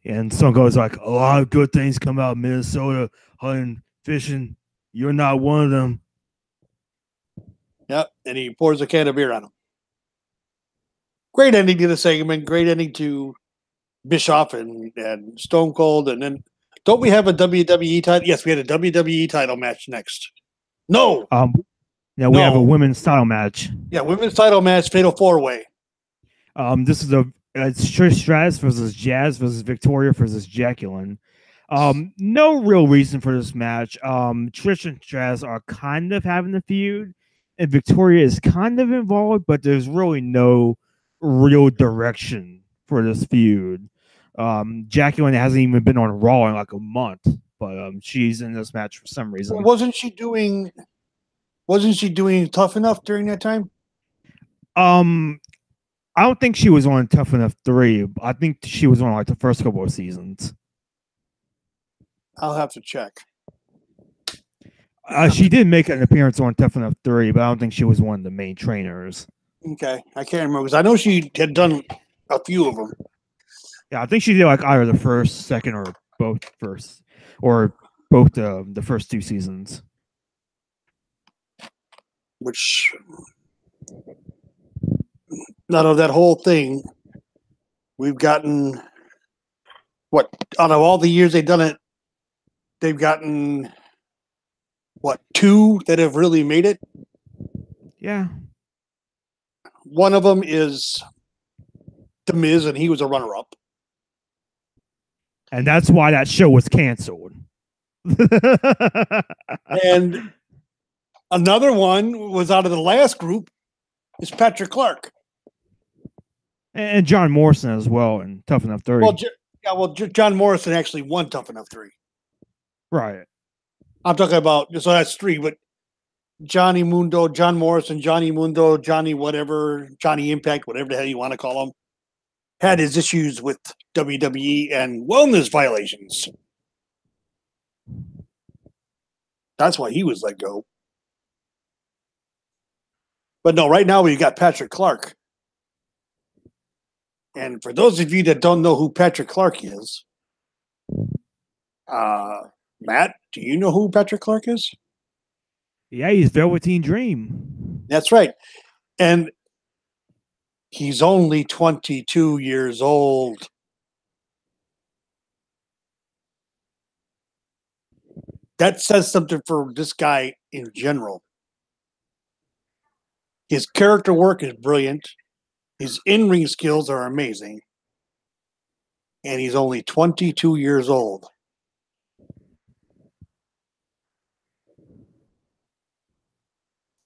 And Stone Cold's like, a lot of good things come out of Minnesota, hunting, fishing. You're not one of them. Yep. And he pours a can of beer on him. Great ending to the segment. Great ending to Bischoff and Stone Cold. And then, don't we have a WWE title? Yes, we had a WWE title match next. No. Yeah, we have a women's title match. Yeah, women's title match, Fatal 4-Way. This is it's Trish Stratus versus Jazz versus Victoria versus Jacqueline. No real reason for this match. Trish and Stratus are kind of having a feud, and Victoria is kind of involved, but there's really no real direction for this feud. Jacqueline hasn't even been on Raw in like a month, but she's in this match for some reason. Wasn't she doing Tough Enough during that time? I don't think she was on Tough Enough 3. I think she was on like the first couple of seasons. I'll have to check. She did make an appearance on Tough Enough 3, but I don't think she was one of the main trainers. Okay, I can't remember because I know she had done a few of them. Yeah, I think she did like either the first, second, or both first, or both the first 2 seasons. Which, out of that whole thing, we've gotten what out of all the years they've done it, they've gotten what 2 that have really made it. Yeah. One of them is The Miz, and he was a runner-up. And that's why that show was canceled. And another one was out of the last group is Patrick Clark. And John Morrison as well in Tough Enough 3. John Morrison actually won Tough Enough 3. Right. I'm talking about, so that's 3, but Johnny Mundo, John Morrison, Johnny Mundo, Johnny whatever, Johnny Impact, whatever the hell you want to call him, had his issues with WWE and wellness violations. That's why he was let go. But no, right now we got Patrick Clark. And for those of you that don't know who Patrick Clark is, Matt, do you know who Patrick Clark is? Yeah, he's Velveteen Dream. That's right. And he's only 22 years old. That says something for this guy in general. His character work is brilliant. His in-ring skills are amazing. And he's only 22 years old.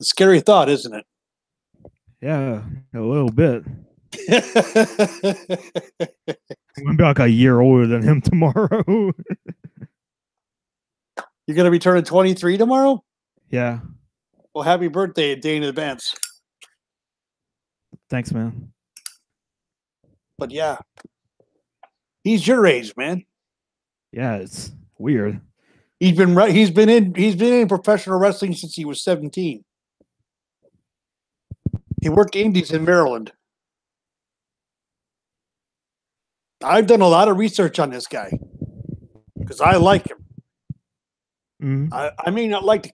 A scary thought, isn't it? Yeah, a little bit. I'm gonna be like a year older than him tomorrow. You're going to be turning 23 tomorrow? Yeah. Well, happy birthday a day in advance. Thanks, man. But yeah, he's your age, man. Yeah, it's weird. He's been in professional wrestling since he was 17. He worked indies in Maryland. I've done a lot of research on this guy because I like him. Mm-hmm. I mean, not like the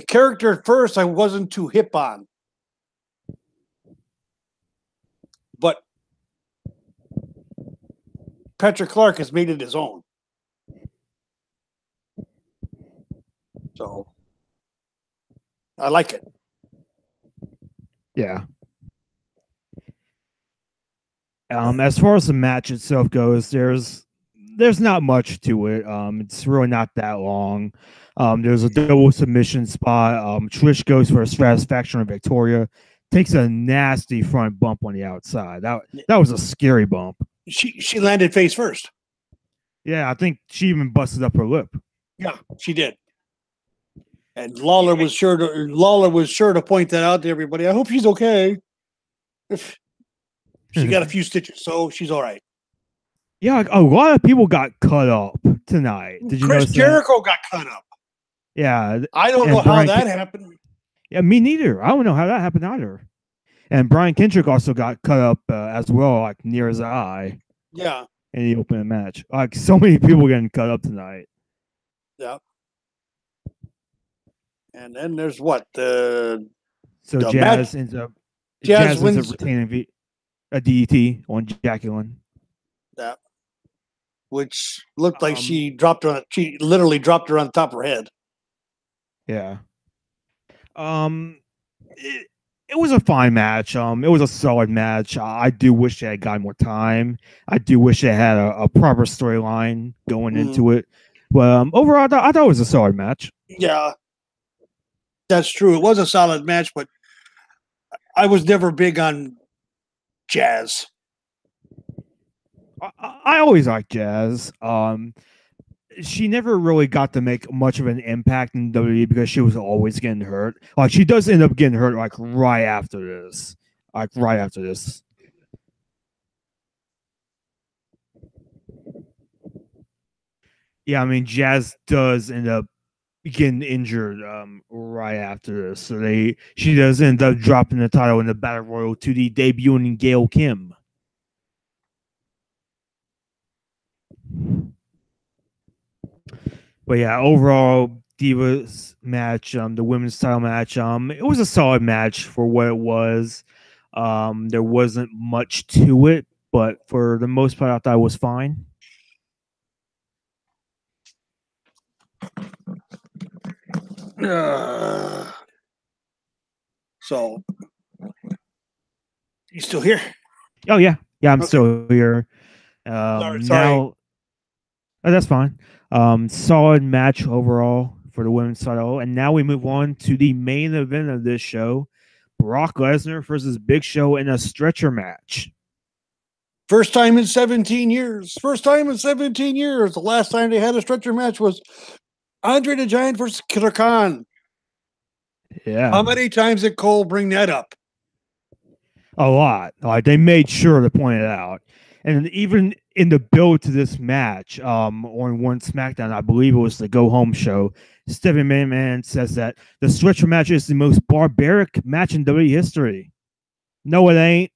character at first I wasn't too hip on, but Patrick Clark has made it his own. So I like it. Yeah. As far as the match itself goes, there's not much to it. It's really not that long. There's a double submission spot. Trish goes for a satisfaction on Victoria, takes a nasty front bump on the outside. That was a scary bump. She landed face first. Yeah, I think she even busted up her lip. Yeah, she did. And Lawler was sure to point that out to everybody. I hope she's okay. She got a few stitches, so she's all right. Yeah, like a lot of people got cut up tonight. Did you Chris notice Jericho got cut up. Yeah. I don't know how that happened. Yeah, me neither. I don't know how that happened either. And Brian Kendrick also got cut up as well, like near his eye. Yeah. In the opening match. Like so many people getting cut up tonight. Yeah. And then there's what? The Jazz ends up retaining a DDT on Jacqueline. Yeah. Which looked like she literally dropped her on the top of her head. Yeah. It was a fine match. It was a solid match. I do wish they had gotten more time. I do wish they had a proper storyline going into it. But overall, I thought it was a solid match. Yeah, that's true. It was a solid match, but I was never big on Jazz. I always liked Jazz. She never really got to make much of an impact in WWE because she was always getting hurt. Like she does end up getting hurt like right after this. Yeah, I mean Jazz does end up getting injured right after this. So she does end up dropping the title in the Battle Royal to the debuting Gail Kim. But yeah, overall Divas match, the women's title match, it was a solid match for what it was. There wasn't much to it, but for the most part, I thought it was fine. So, you still here? Oh yeah, I'm still here. Sorry. Now, that's fine. Solid match overall for the women's title, and now we move on to the main event of this show: Brock Lesnar versus Big Show in a stretcher match. First time in 17 years. The last time they had a stretcher match was Andre the Giant versus Killer Khan. Yeah. How many times did Cole bring that up? A lot. Like they made sure to point it out. And even in the build to this match, on one SmackDown, I believe it was the Go Home show, Steven McMahon says that the stretcher match is the most barbaric match in WWE history. No, it ain't.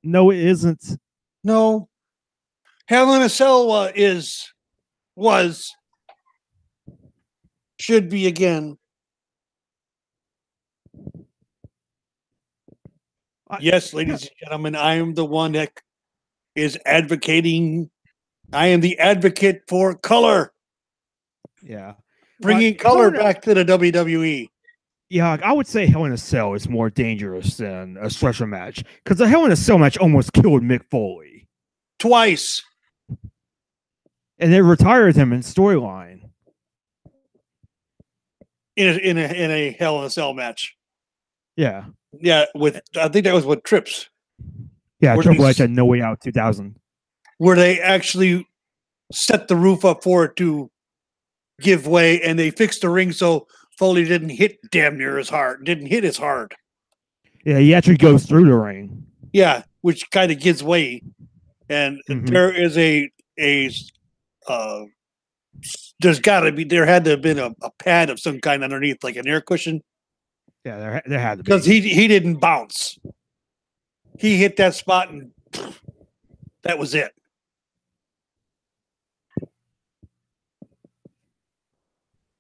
No, it isn't. No. Hell in a Cell was, should be again. Yes, ladies and gentlemen, I am the one that is advocating. I am the advocate for color. Yeah. Bringing color back to the WWE. Yeah, I would say Hell in a Cell is more dangerous than a stretcher match because the Hell in a Cell match almost killed Mick Foley twice, and it retired him in storyline. In a Hell in a Cell match. Yeah. Yeah, I think that was with Trips. Yeah, Triple H had No Way Out 2000. Where they actually set the roof up for it to give way, and they fixed the ring so Foley didn't hit damn near as hard. Didn't hit as hard. Yeah, he actually goes through the ring. Yeah, which kind of gives way. And there is there had to have been a pad of some kind underneath, like an air cushion. Yeah, there had to be. Because he didn't bounce. He hit that spot and that was it.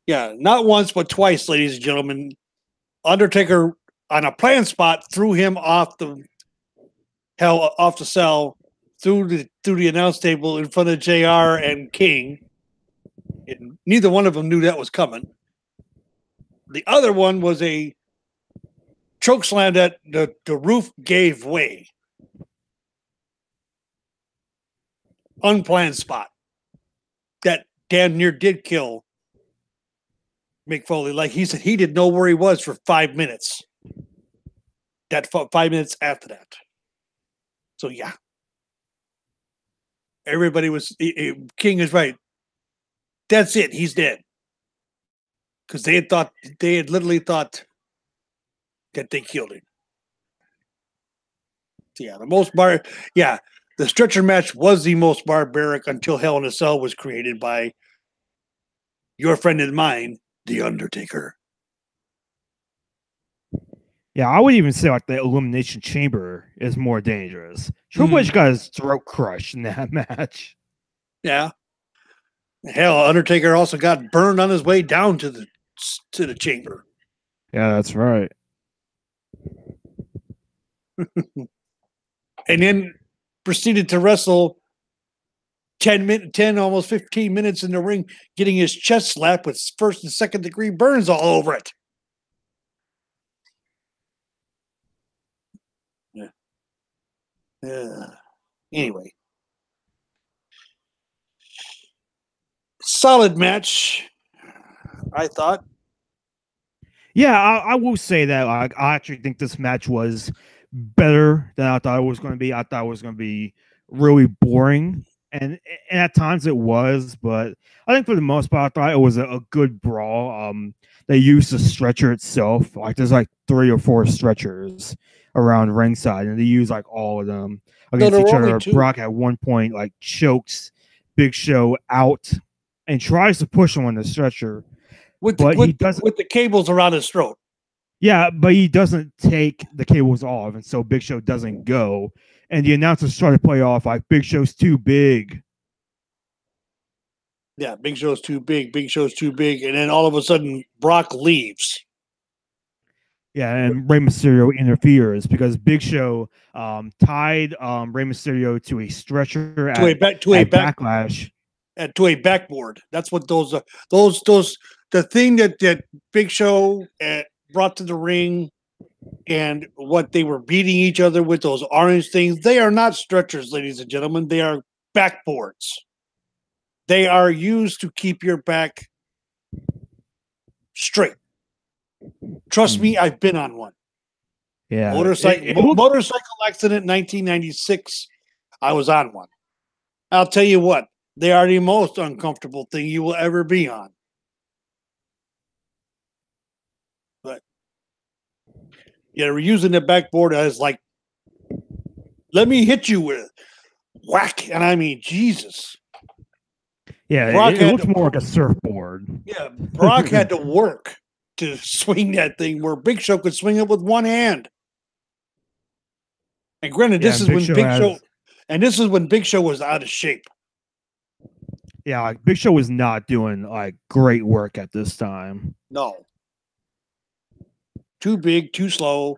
Yeah, not once but twice, ladies and gentlemen. Undertaker on a planned spot threw him off the cell through the announce table in front of JR and King. And neither one of them knew that was coming. The other one was a choke slam that the roof gave way. Unplanned spot. That damn near did kill Mick Foley. Like he said, he didn't know where he was for 5 minutes. That 5 minutes after that. So yeah. Everybody was King is right. That's it. He's dead. Because they had literally thought that they killed him. Yeah, the stretcher match was the most barbaric until Hell in a Cell was created by your friend and mine, The Undertaker. Yeah, I would even say like the Elimination Chamber is more dangerous. Triple H got his throat crushed in that match. Yeah. Hell, Undertaker also got burned on his way down to the chamber. Yeah, that's right. And then proceeded to wrestle 10 almost 15 minutes in the ring, getting his chest slapped with first and second degree burns all over it. Yeah. Anyway. Solid match, I thought. Yeah, I will say that I actually think this match was better than I thought it was going to be. I thought it was going to be really boring, and at times it was, but I think for the most part, I thought it was a good brawl. They used the stretcher itself. Like there's like 3 or 4 stretchers around ringside, and they use like all of them against each other. Brock at one point like chokes Big Show out and tries to push him on the stretcher. With the cables around his throat. Yeah, but he doesn't take the cables off, and so Big Show doesn't go. And the announcers try to play off like Big Show's too big. Yeah, Big Show's too big. Big Show's too big. And then all of a sudden, Brock leaves. Yeah, and Rey Mysterio interferes because Big Show tied Rey Mysterio to a stretcher to a backlash. To a backboard. That's what those are. Those the thing that Big Show brought to the ring and what they were beating each other with, those orange things, they are not stretchers, ladies and gentlemen. They are backboards. They are used to keep your back straight. Trust me, I've been on one. Yeah. Motorcycle accident 1996. I was on one. I'll tell you what, they are the most uncomfortable thing you will ever be on. But yeah, we're using the backboard as like, let me hit you with whack. And I mean, Jesus. Yeah, Brock it had looks to, more like a surfboard. yeah, Brock had to work to swing that thing where Big Show could swing it with one hand. And granted, Yeah, this and is Big when Show Big Show, has and this is when Big Show was out of shape. yeah, like Big Show was not doing like great work at this time. No, too big, too slow.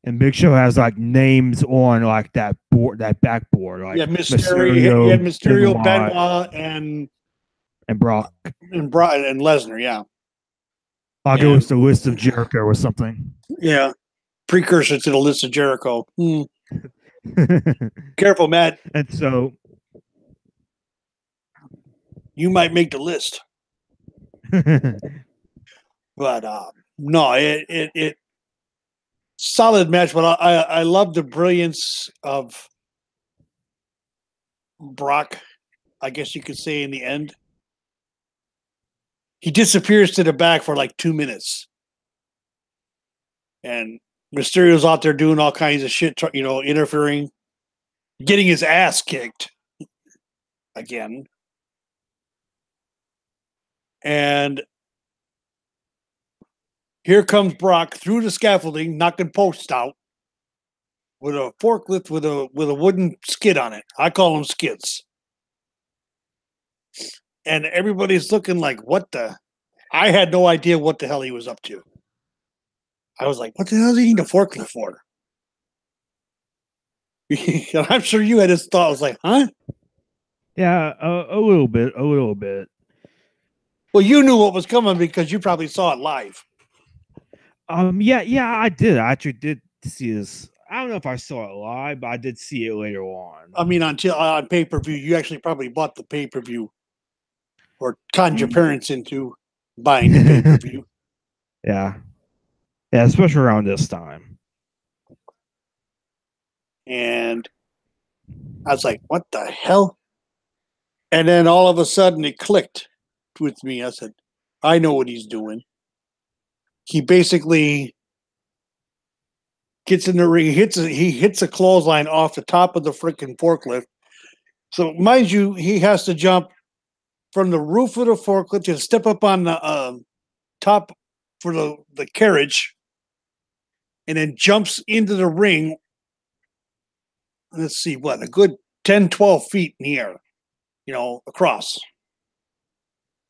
And Big Show has like names on like that board, that backboard, like Yeah, Mysterio. He had Mysterio, Mysterio, Benoit, and Brock. and Lesnar. Yeah, Like it and was the list of Jericho or something. yeah, precursor to the list of Jericho. Careful, Matt. And so, You might make the list. But no, it solid match. But I love the brilliance of Brock. I guess you could say in the end, he disappears to the back for like 2 minutes, and Mysterio's out there doing all kinds of shit, interfering, getting his ass kicked again, and here comes Brock through the scaffolding, knocking posts out with a forklift with a wooden skid on it. I call them skids. And everybody's looking like, what the? I had no idea what the hell he was up to. I was like, what the hell does he need a forklift for? And I'm sure you had this thought. I was like, huh? yeah, a little bit, a little bit. Well, you knew what was coming because you probably saw it live. Yeah, I did. I actually did see this. I don't know if I saw it live, but I did see it later on. I mean, on pay-per-view, you actually probably bought the pay-per-view or conned your parents into buying the pay-per-view. Yeah, especially around this time. And I was like, what the hell? And then all of a sudden it clicked with me. I said, I know what he's doing. He basically gets in the ring, he hits a clothesline off the top of the freaking forklift. So mind you, he has to jump from the roof of the forklift to step up on the top for the carriage, and then jumps into the ring. Let's see, what, a good 10, 12 feet in the air, across.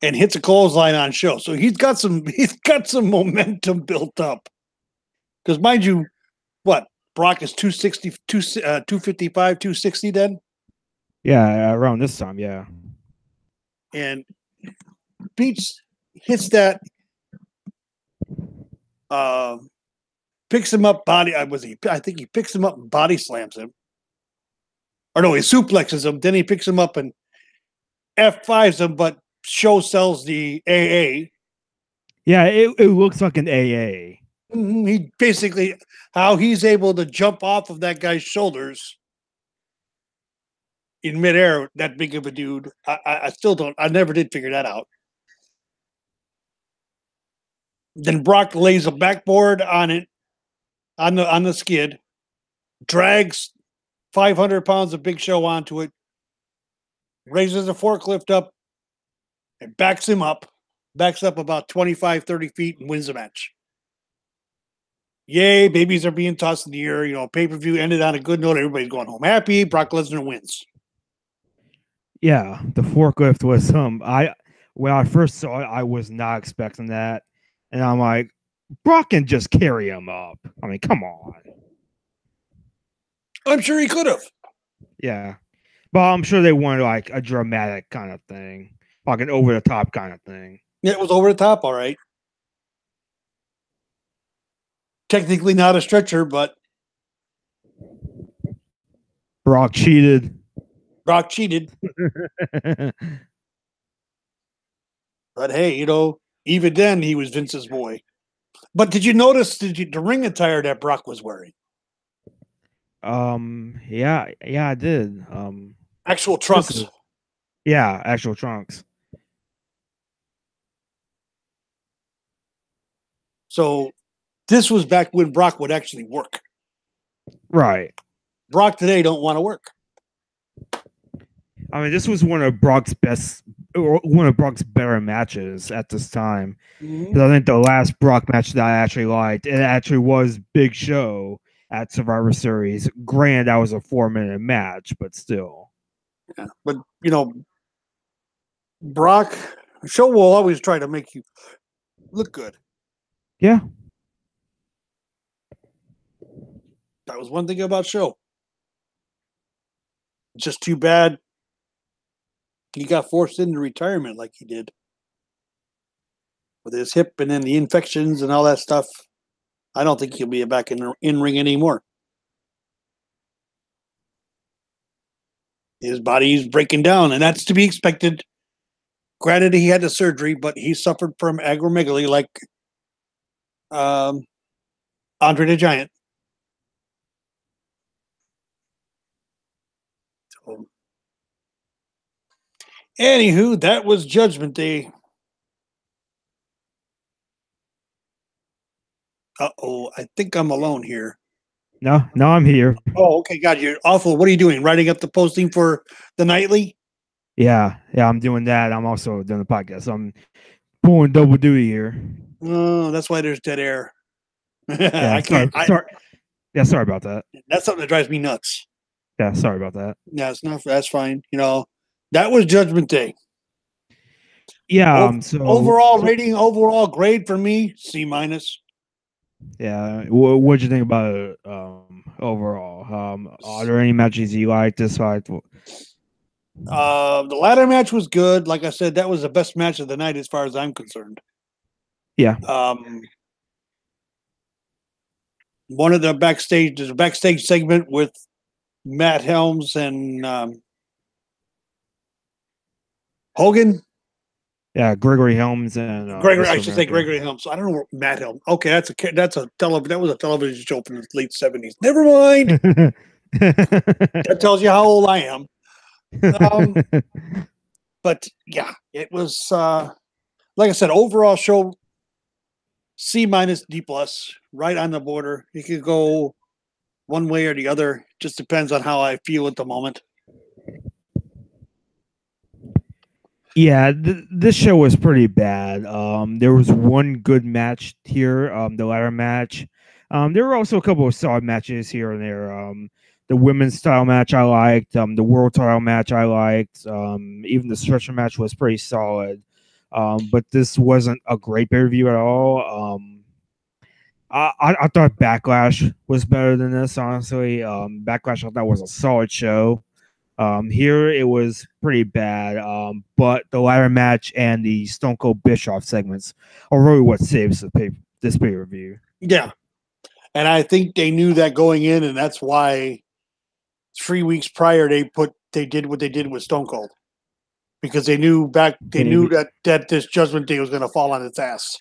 And hits a clothesline on show. So he's got some momentum built up. Because mind you, what, Brock is 260, 255, 260 then? Yeah, around this time, yeah. And hits that, picks him up, I think he picks him up and body slams him. Or no, he suplexes him, then he picks him up and F5s him, but Show sells the AA. Yeah, it looks like an AA. He basically, how he's able to jump off of that guy's shoulders in midair, that big of a dude. I still don't, I never did figure that out. Then Brock lays a backboard on it, on the skid, drags 500 pounds of Big Show onto it, raises the forklift up, and backs up about 25, 30 feet and wins the match. Yay, babies are being tossed in the air. Pay-per-view ended on a good note. Everybody's going home happy. Brock Lesnar wins. Yeah, the forklift was when I first saw it, I was not expecting that. And I'm like, Brock can just carry him up. I mean, come on. I'm sure he could have. Yeah. But I'm sure they wanted like a dramatic kind of thing. Like an over the top kind of thing. Yeah, it was over the top, all right. Technically not a stretcher, but Brock cheated. Brock cheated. But hey, even then he was Vince's boy. But did you notice the ring attire that Brock was wearing? Yeah, I did. Actual trunks. Yeah, actual trunks. So this was back when Brock would actually work. Right. Brock today don't want to work. I mean, this was one of Brock's best, or one of Brock's better matches at this time. Because I think the last Brock match that I actually liked, it actually was Big Show at Survivor Series. Granted, that was a 4-minute match, but still. Yeah. But Brock, Show will always try to make you look good. Yeah. That was one thing about Show. Just too bad he got forced into retirement like he did. With his hip and then the infections and all that stuff. I don't think he'll be back in ring anymore. His body's breaking down, and that's to be expected. Granted, he had the surgery, but he suffered from acromegaly like Andre the Giant. So, anywho, that was Judgment Day. Uh-oh, I think I'm alone here. No, I'm here. Oh, okay, God, you're awful. What are you doing? Writing up the posting for the nightly? Yeah, I'm doing that. I'm also doing the podcast. So I'm pulling double duty here. Oh, that's why there's dead air. Yeah, I can't. Sorry. Yeah, sorry about that. That's something that drives me nuts. Yeah, sorry about that. Yeah, it's not. That's fine. That was Judgment Day. Yeah. Overall rating, overall grade for me, C-. Yeah. What'd you think about it overall? Are there any matches you liked, disliked? The ladder match was good. Like I said, that was the best match of the night as far as I'm concerned. Yeah. One of the there's a backstage segment with Matt Helms and Hogan. Yeah, Gregory Helms and I should say Gregory Helms. I don't know Matt Helms. Okay, that was a television show from the late 70s. Never mind. That tells you how old I am. But yeah, it was like I said, overall show C-, D+, right on the border. You could go one way or the other. Just depends on how I feel at the moment. Yeah, this show was pretty bad. There was one good match here, the ladder match. There were also a couple of solid matches here and there. The women's title match I liked. The world title match I liked. Even the stretcher match was pretty solid. But this wasn't a great pay-per-view at all. I thought Backlash was better than this, honestly. Backlash I thought was a solid show. Here it was pretty bad, but the ladder match and the Stone Cold Bischoff segments are really what saves this pay-per-view. Yeah, and I think they knew that going in, and that's why 3 weeks prior they did what they did with Stone Cold, because they knew that this Judgment Day was going to fall on its ass,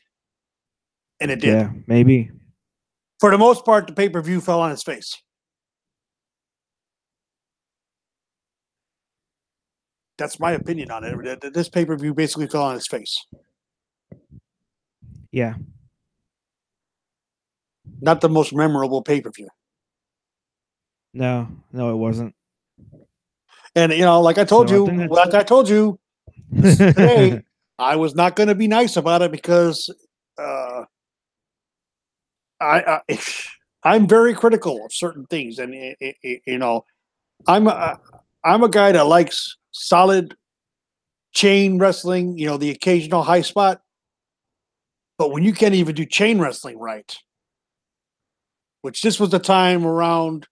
and it did. Yeah, maybe. For the most part, the pay-per-view fell on its face. That's my opinion on it. This pay-per-view basically fell on its face. Yeah. Not the most memorable pay-per-view. No, it wasn't. And like I told you today, I was not going to be nice about it because I'm very critical of certain things, and I'm a guy that likes solid chain wrestling, the occasional high spot. But when you can't even do chain wrestling right, which this was the time around,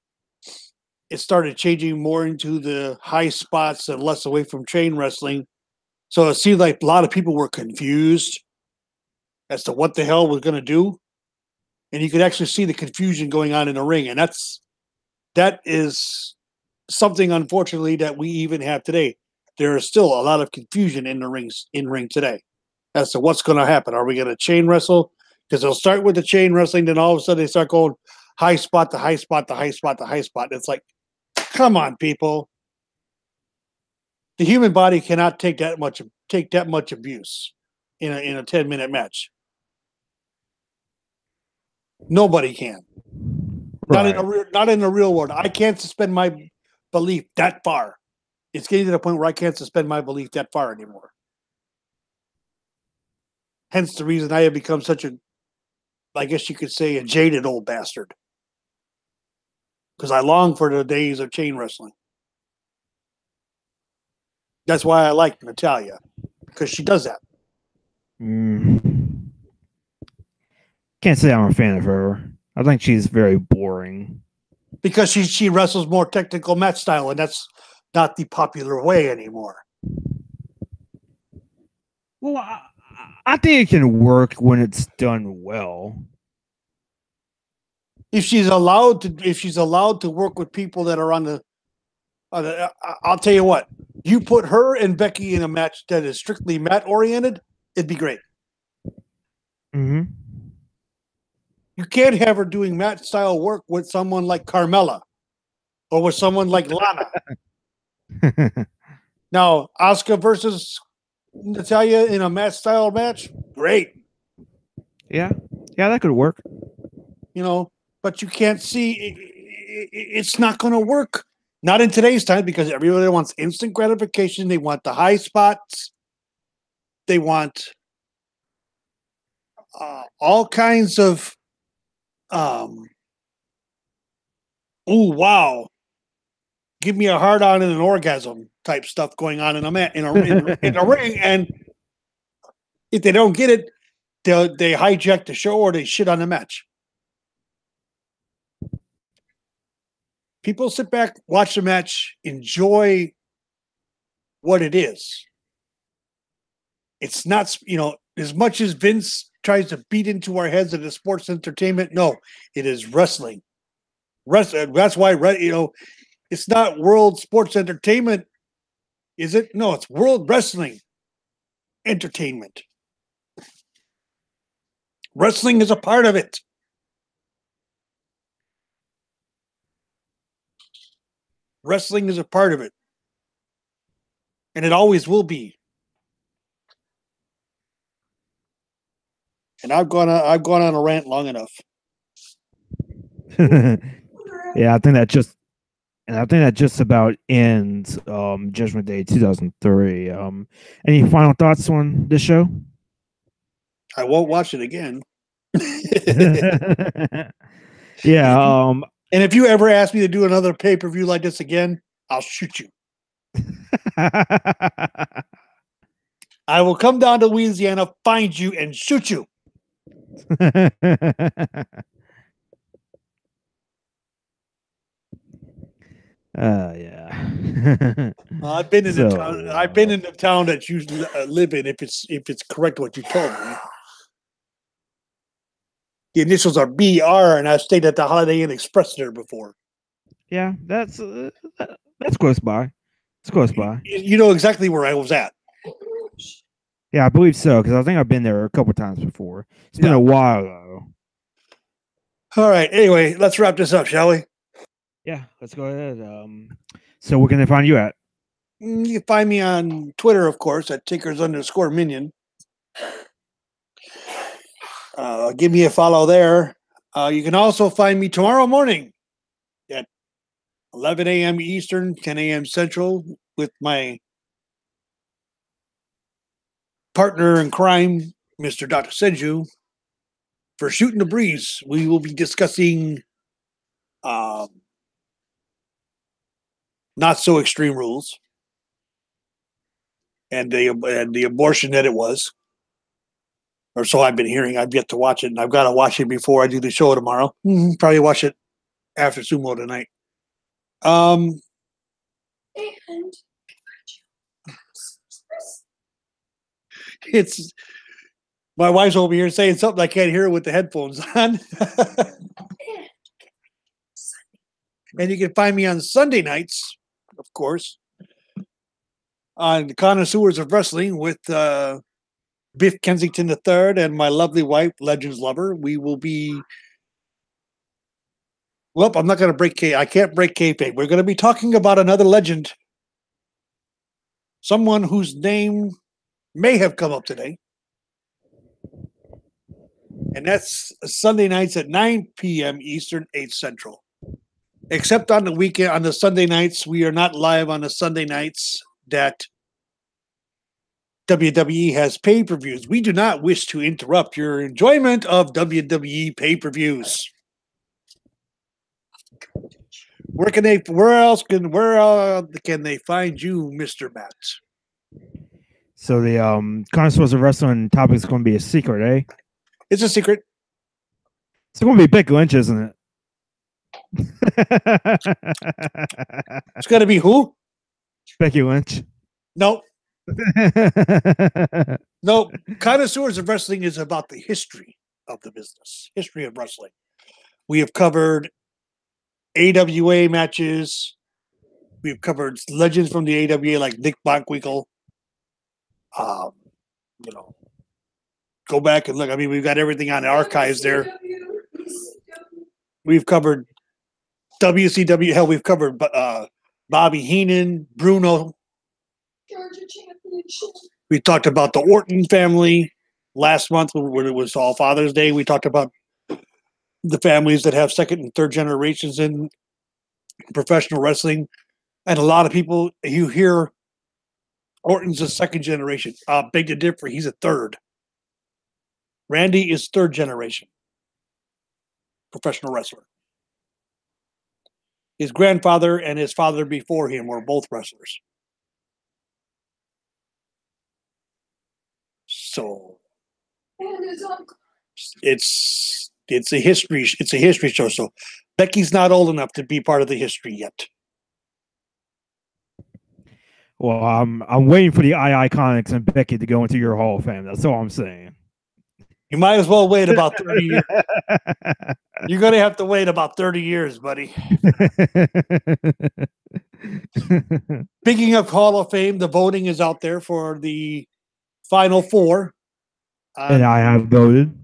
it started changing more into the high spots and less away from chain wrestling. So it seemed like a lot of people were confused as to what the hell was going to do. And you could actually see the confusion going on in the ring. And that is something, unfortunately, that we even have today. There is still a lot of confusion in the ring today as to what's going to happen. Are we going to chain wrestle? Because they'll start with the chain wrestling, then all of a sudden they start going high spot to high spot to high spot to high spot. And it's like, come on, people. The human body cannot take that much abuse in a 10-minute match. Nobody can. Right. Not in the real world. I can't suspend my belief that far It's getting to the point where I can't suspend my belief that far anymore. Hence the reason I have become such a, I guess you could say, a jaded old bastard. Because I long for the days of chain wrestling. That's why I like Natalya. Because she does that. Can't say I'm a fan of her. I think she's very boring. Because she wrestles more technical match style, and that's not the popular way anymore. Well, I think it can work when it's done well. If she's allowed to work with people that are on the I'll tell you what, you put her and Becky in a match that is strictly mat oriented, it'd be great. Mm-hmm. You can't have her doing match style work with someone like Carmella or with someone like Lana. Now, Asuka versus Natalya in a match style match, great. Yeah, that could work. But you can't see it's not going to work. Not in today's time, because everybody wants instant gratification. They want the high spots. They want all kinds of oh wow, give me a hard on and an orgasm type stuff going on in a ring. And if they don't get it, they hijack the show or they shit on the match. People sit back, watch the match, enjoy what it is. It's not, as much as Vince tries to beat into our heads that it's sports entertainment. No, it is wrestling. That's why, it's not world sports entertainment, is it? No, it's world wrestling entertainment. Wrestling is a part of it. Wrestling is a part of it. And it always will be. And I've gone on a rant long enough. Yeah, I think that just about ends Judgment Day 2003. Any final thoughts on this show? I won't watch it again. Yeah. And if you ever ask me to do another pay-per-view like this again, I'll shoot you. I will come down to Louisiana, find you, and shoot you. Yeah. I've been in the town. I've been in the town that you live in. If it's correct what you told me, the initials are BR, and I've stayed at the Holiday Inn Express there before. Yeah, that's close by. It's close by. You know exactly where I was at. Yeah, I believe so, because I think I've been there a couple times before. It's been a while though. All right. Anyway, let's wrap this up, shall we? Yeah, let's go ahead. So where can they find you at? You can find me on Twitter, of course, at Takers_Minion. Give me a follow there. You can also find me tomorrow morning at 11 a.m. Eastern, 10 a.m. Central with my partner in crime, Mr. Dr. Senju, for Shootin da Breeze. We will be discussing not so extreme rules and the abortion that it was. Or so I've been hearing. I've yet to watch it, and I've got to watch it before I do the show tomorrow. Probably watch it after sumo tonight. And it's my wife's over here saying something I can't hear with the headphones on. And you can find me on Sunday nights, of course, on Connoisseurs of Wrestling with Biff Kensington III and my lovely wife, Legends Lover. We will be. Well, I'm not going to break I can't break kayfabe. We're going to be talking about another legend. Someone whose name may have come up today. And that's Sunday nights at 9 p.m. Eastern, 8 Central. except on the weekend, on the Sunday nights. We are not live on the Sunday nights that WWE has pay-per-views. We do not wish to interrupt your enjoyment of WWE pay-per-views. Where can they find you, Mr. Matt? So the connoisseurs of wrestling topic is going to be a secret, eh? It's a secret. It's going to be Becky Lynch, isn't it? It's going to be who? Becky Lynch. No. No. Connoisseurs of wrestling is about the history of the business, history of wrestling. We have covered AWA matches. We've covered legends from the AWA like Nick Bockwinkel. Go back and look. I mean, we've got everything on the archives there. We've covered WCW. Hell, we've covered Bobby Heenan, Bruno. We talked about the Orton family last month when it was All Father's Day. We talked about the families that have second and third generations in professional wrestling. And a lot of people, you hear Orton's a second generation. Beg to differ. He's a third. Randy is third generation professional wrestler. His grandfather and his father before him were both wrestlers. So it's a history show. So Becky's not old enough to be part of the history yet. Well, I'm waiting for the Iconics and Becky to go into your Hall of Fame. That's all I'm saying. You might as well wait about 30 years. You're going to have to wait about 30 years, buddy. Speaking of Hall of Fame, the voting is out there for the Final Four. And I have voted.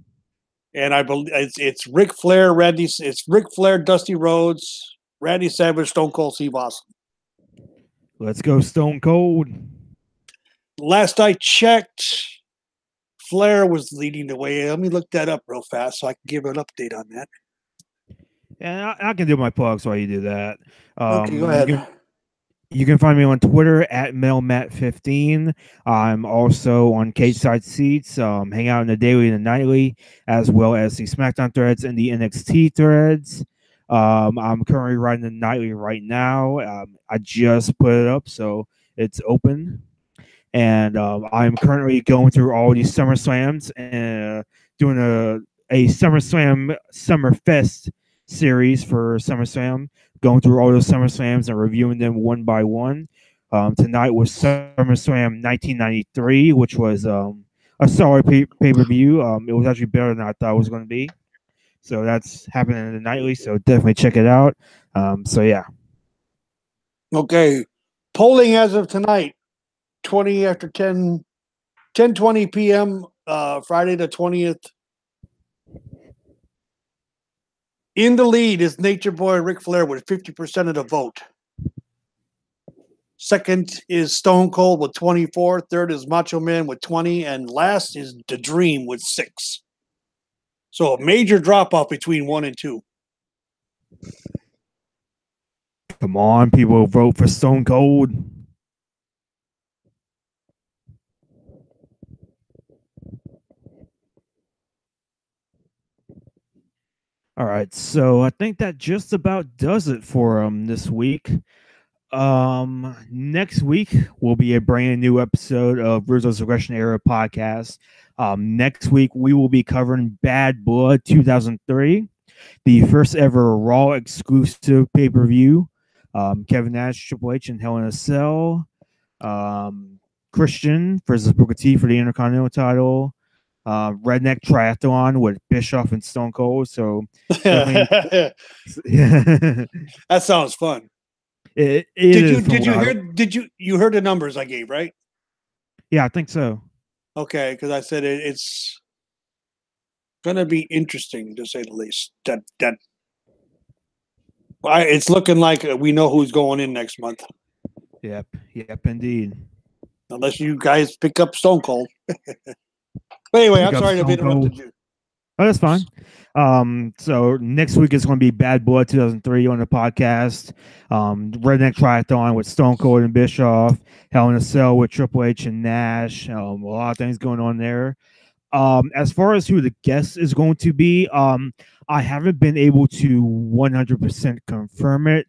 And I believe it's Ric Flair, Ric Flair, Dusty Rhodes, Randy Savage, Stone Cold Steve Austin. Let's go Stone Cold. Last I checked, Flair was leading the way. Let me look that up real fast so I can give an update on that. Yeah, I can do my plugs while you do that. Okay, go ahead. You can find me on Twitter at MelMat15. I'm also on Cage Side Seats, hang out in the daily and the nightly, as well as the SmackDown threads and the NXT threads. I'm currently writing the nightly right now. I just put it up, so it's open. And I'm currently going through all these Summer Slams and doing a SummerSlam Summer Fest series for SummerSlam, going through all those SummerSlams and reviewing them one by one. Tonight was SummerSlam 1993, which was a solid pay-per-view. It was actually better than I thought it was going to be. So that's happening in the nightly, so definitely check it out. So yeah. Okay. Polling as of tonight, 20 after 10:20 p.m., Friday the 20th. In the lead is Nature Boy Ric Flair with 50% of the vote. Second is Stone Cold with 24. Third is Macho Man with 20. And last is The Dream with 6. So a major drop-off between 1 and 2. Come on, people, vote for Stone Cold. All right, so I think that just about does it for this week. Next week will be a brand new episode of Ruthless Aggression Era podcast. Next week we will be covering Bad Blood 2003, the first ever Raw exclusive pay-per-view. Kevin Nash, Triple H, and Hell in a Cell. Christian versus Booker T for the Intercontinental title. Redneck Triathlon with Bischoff and Stone Cold. So That sounds fun. Did you heard the numbers I gave, right? Yeah, I think so. Okay, because I said it's gonna be interesting to say the least. It's looking like we know who's going in next month. Yep, indeed. Unless you guys pick up Stone Cold. But anyway, I'm sorry to have interrupted you. Oh, that's fine. So next week is going to be Bad Blood 2003 on the podcast. Redneck Triathlon with Stone Cold and Bischoff. Hell in a Cell with Triple H and Nash. A lot of things going on there. As far as who the guest is going to be, I haven't been able to 100% confirm it,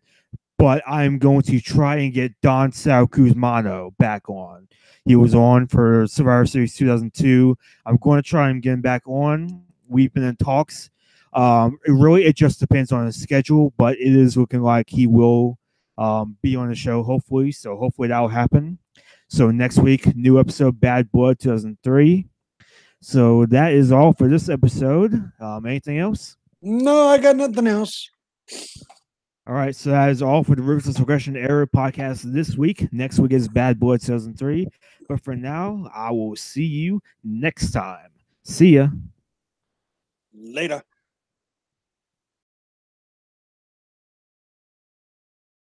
but I'm going to try and get Don Sal Kuzmano back on. He was on for Survivor Series 2002. I'm going to try and get him back on. We've been in talks. It just depends on his schedule, but it is looking like he will be on the show, hopefully. So hopefully that will happen. So next week, new episode, Bad Blood 2003. So that is all for this episode. Anything else? No, I got nothing else. All right, so that is all for the Ruthless Aggression Era podcast this week. Next week is Bad Blood 2003. But for now, I will see you next time. See ya. Later.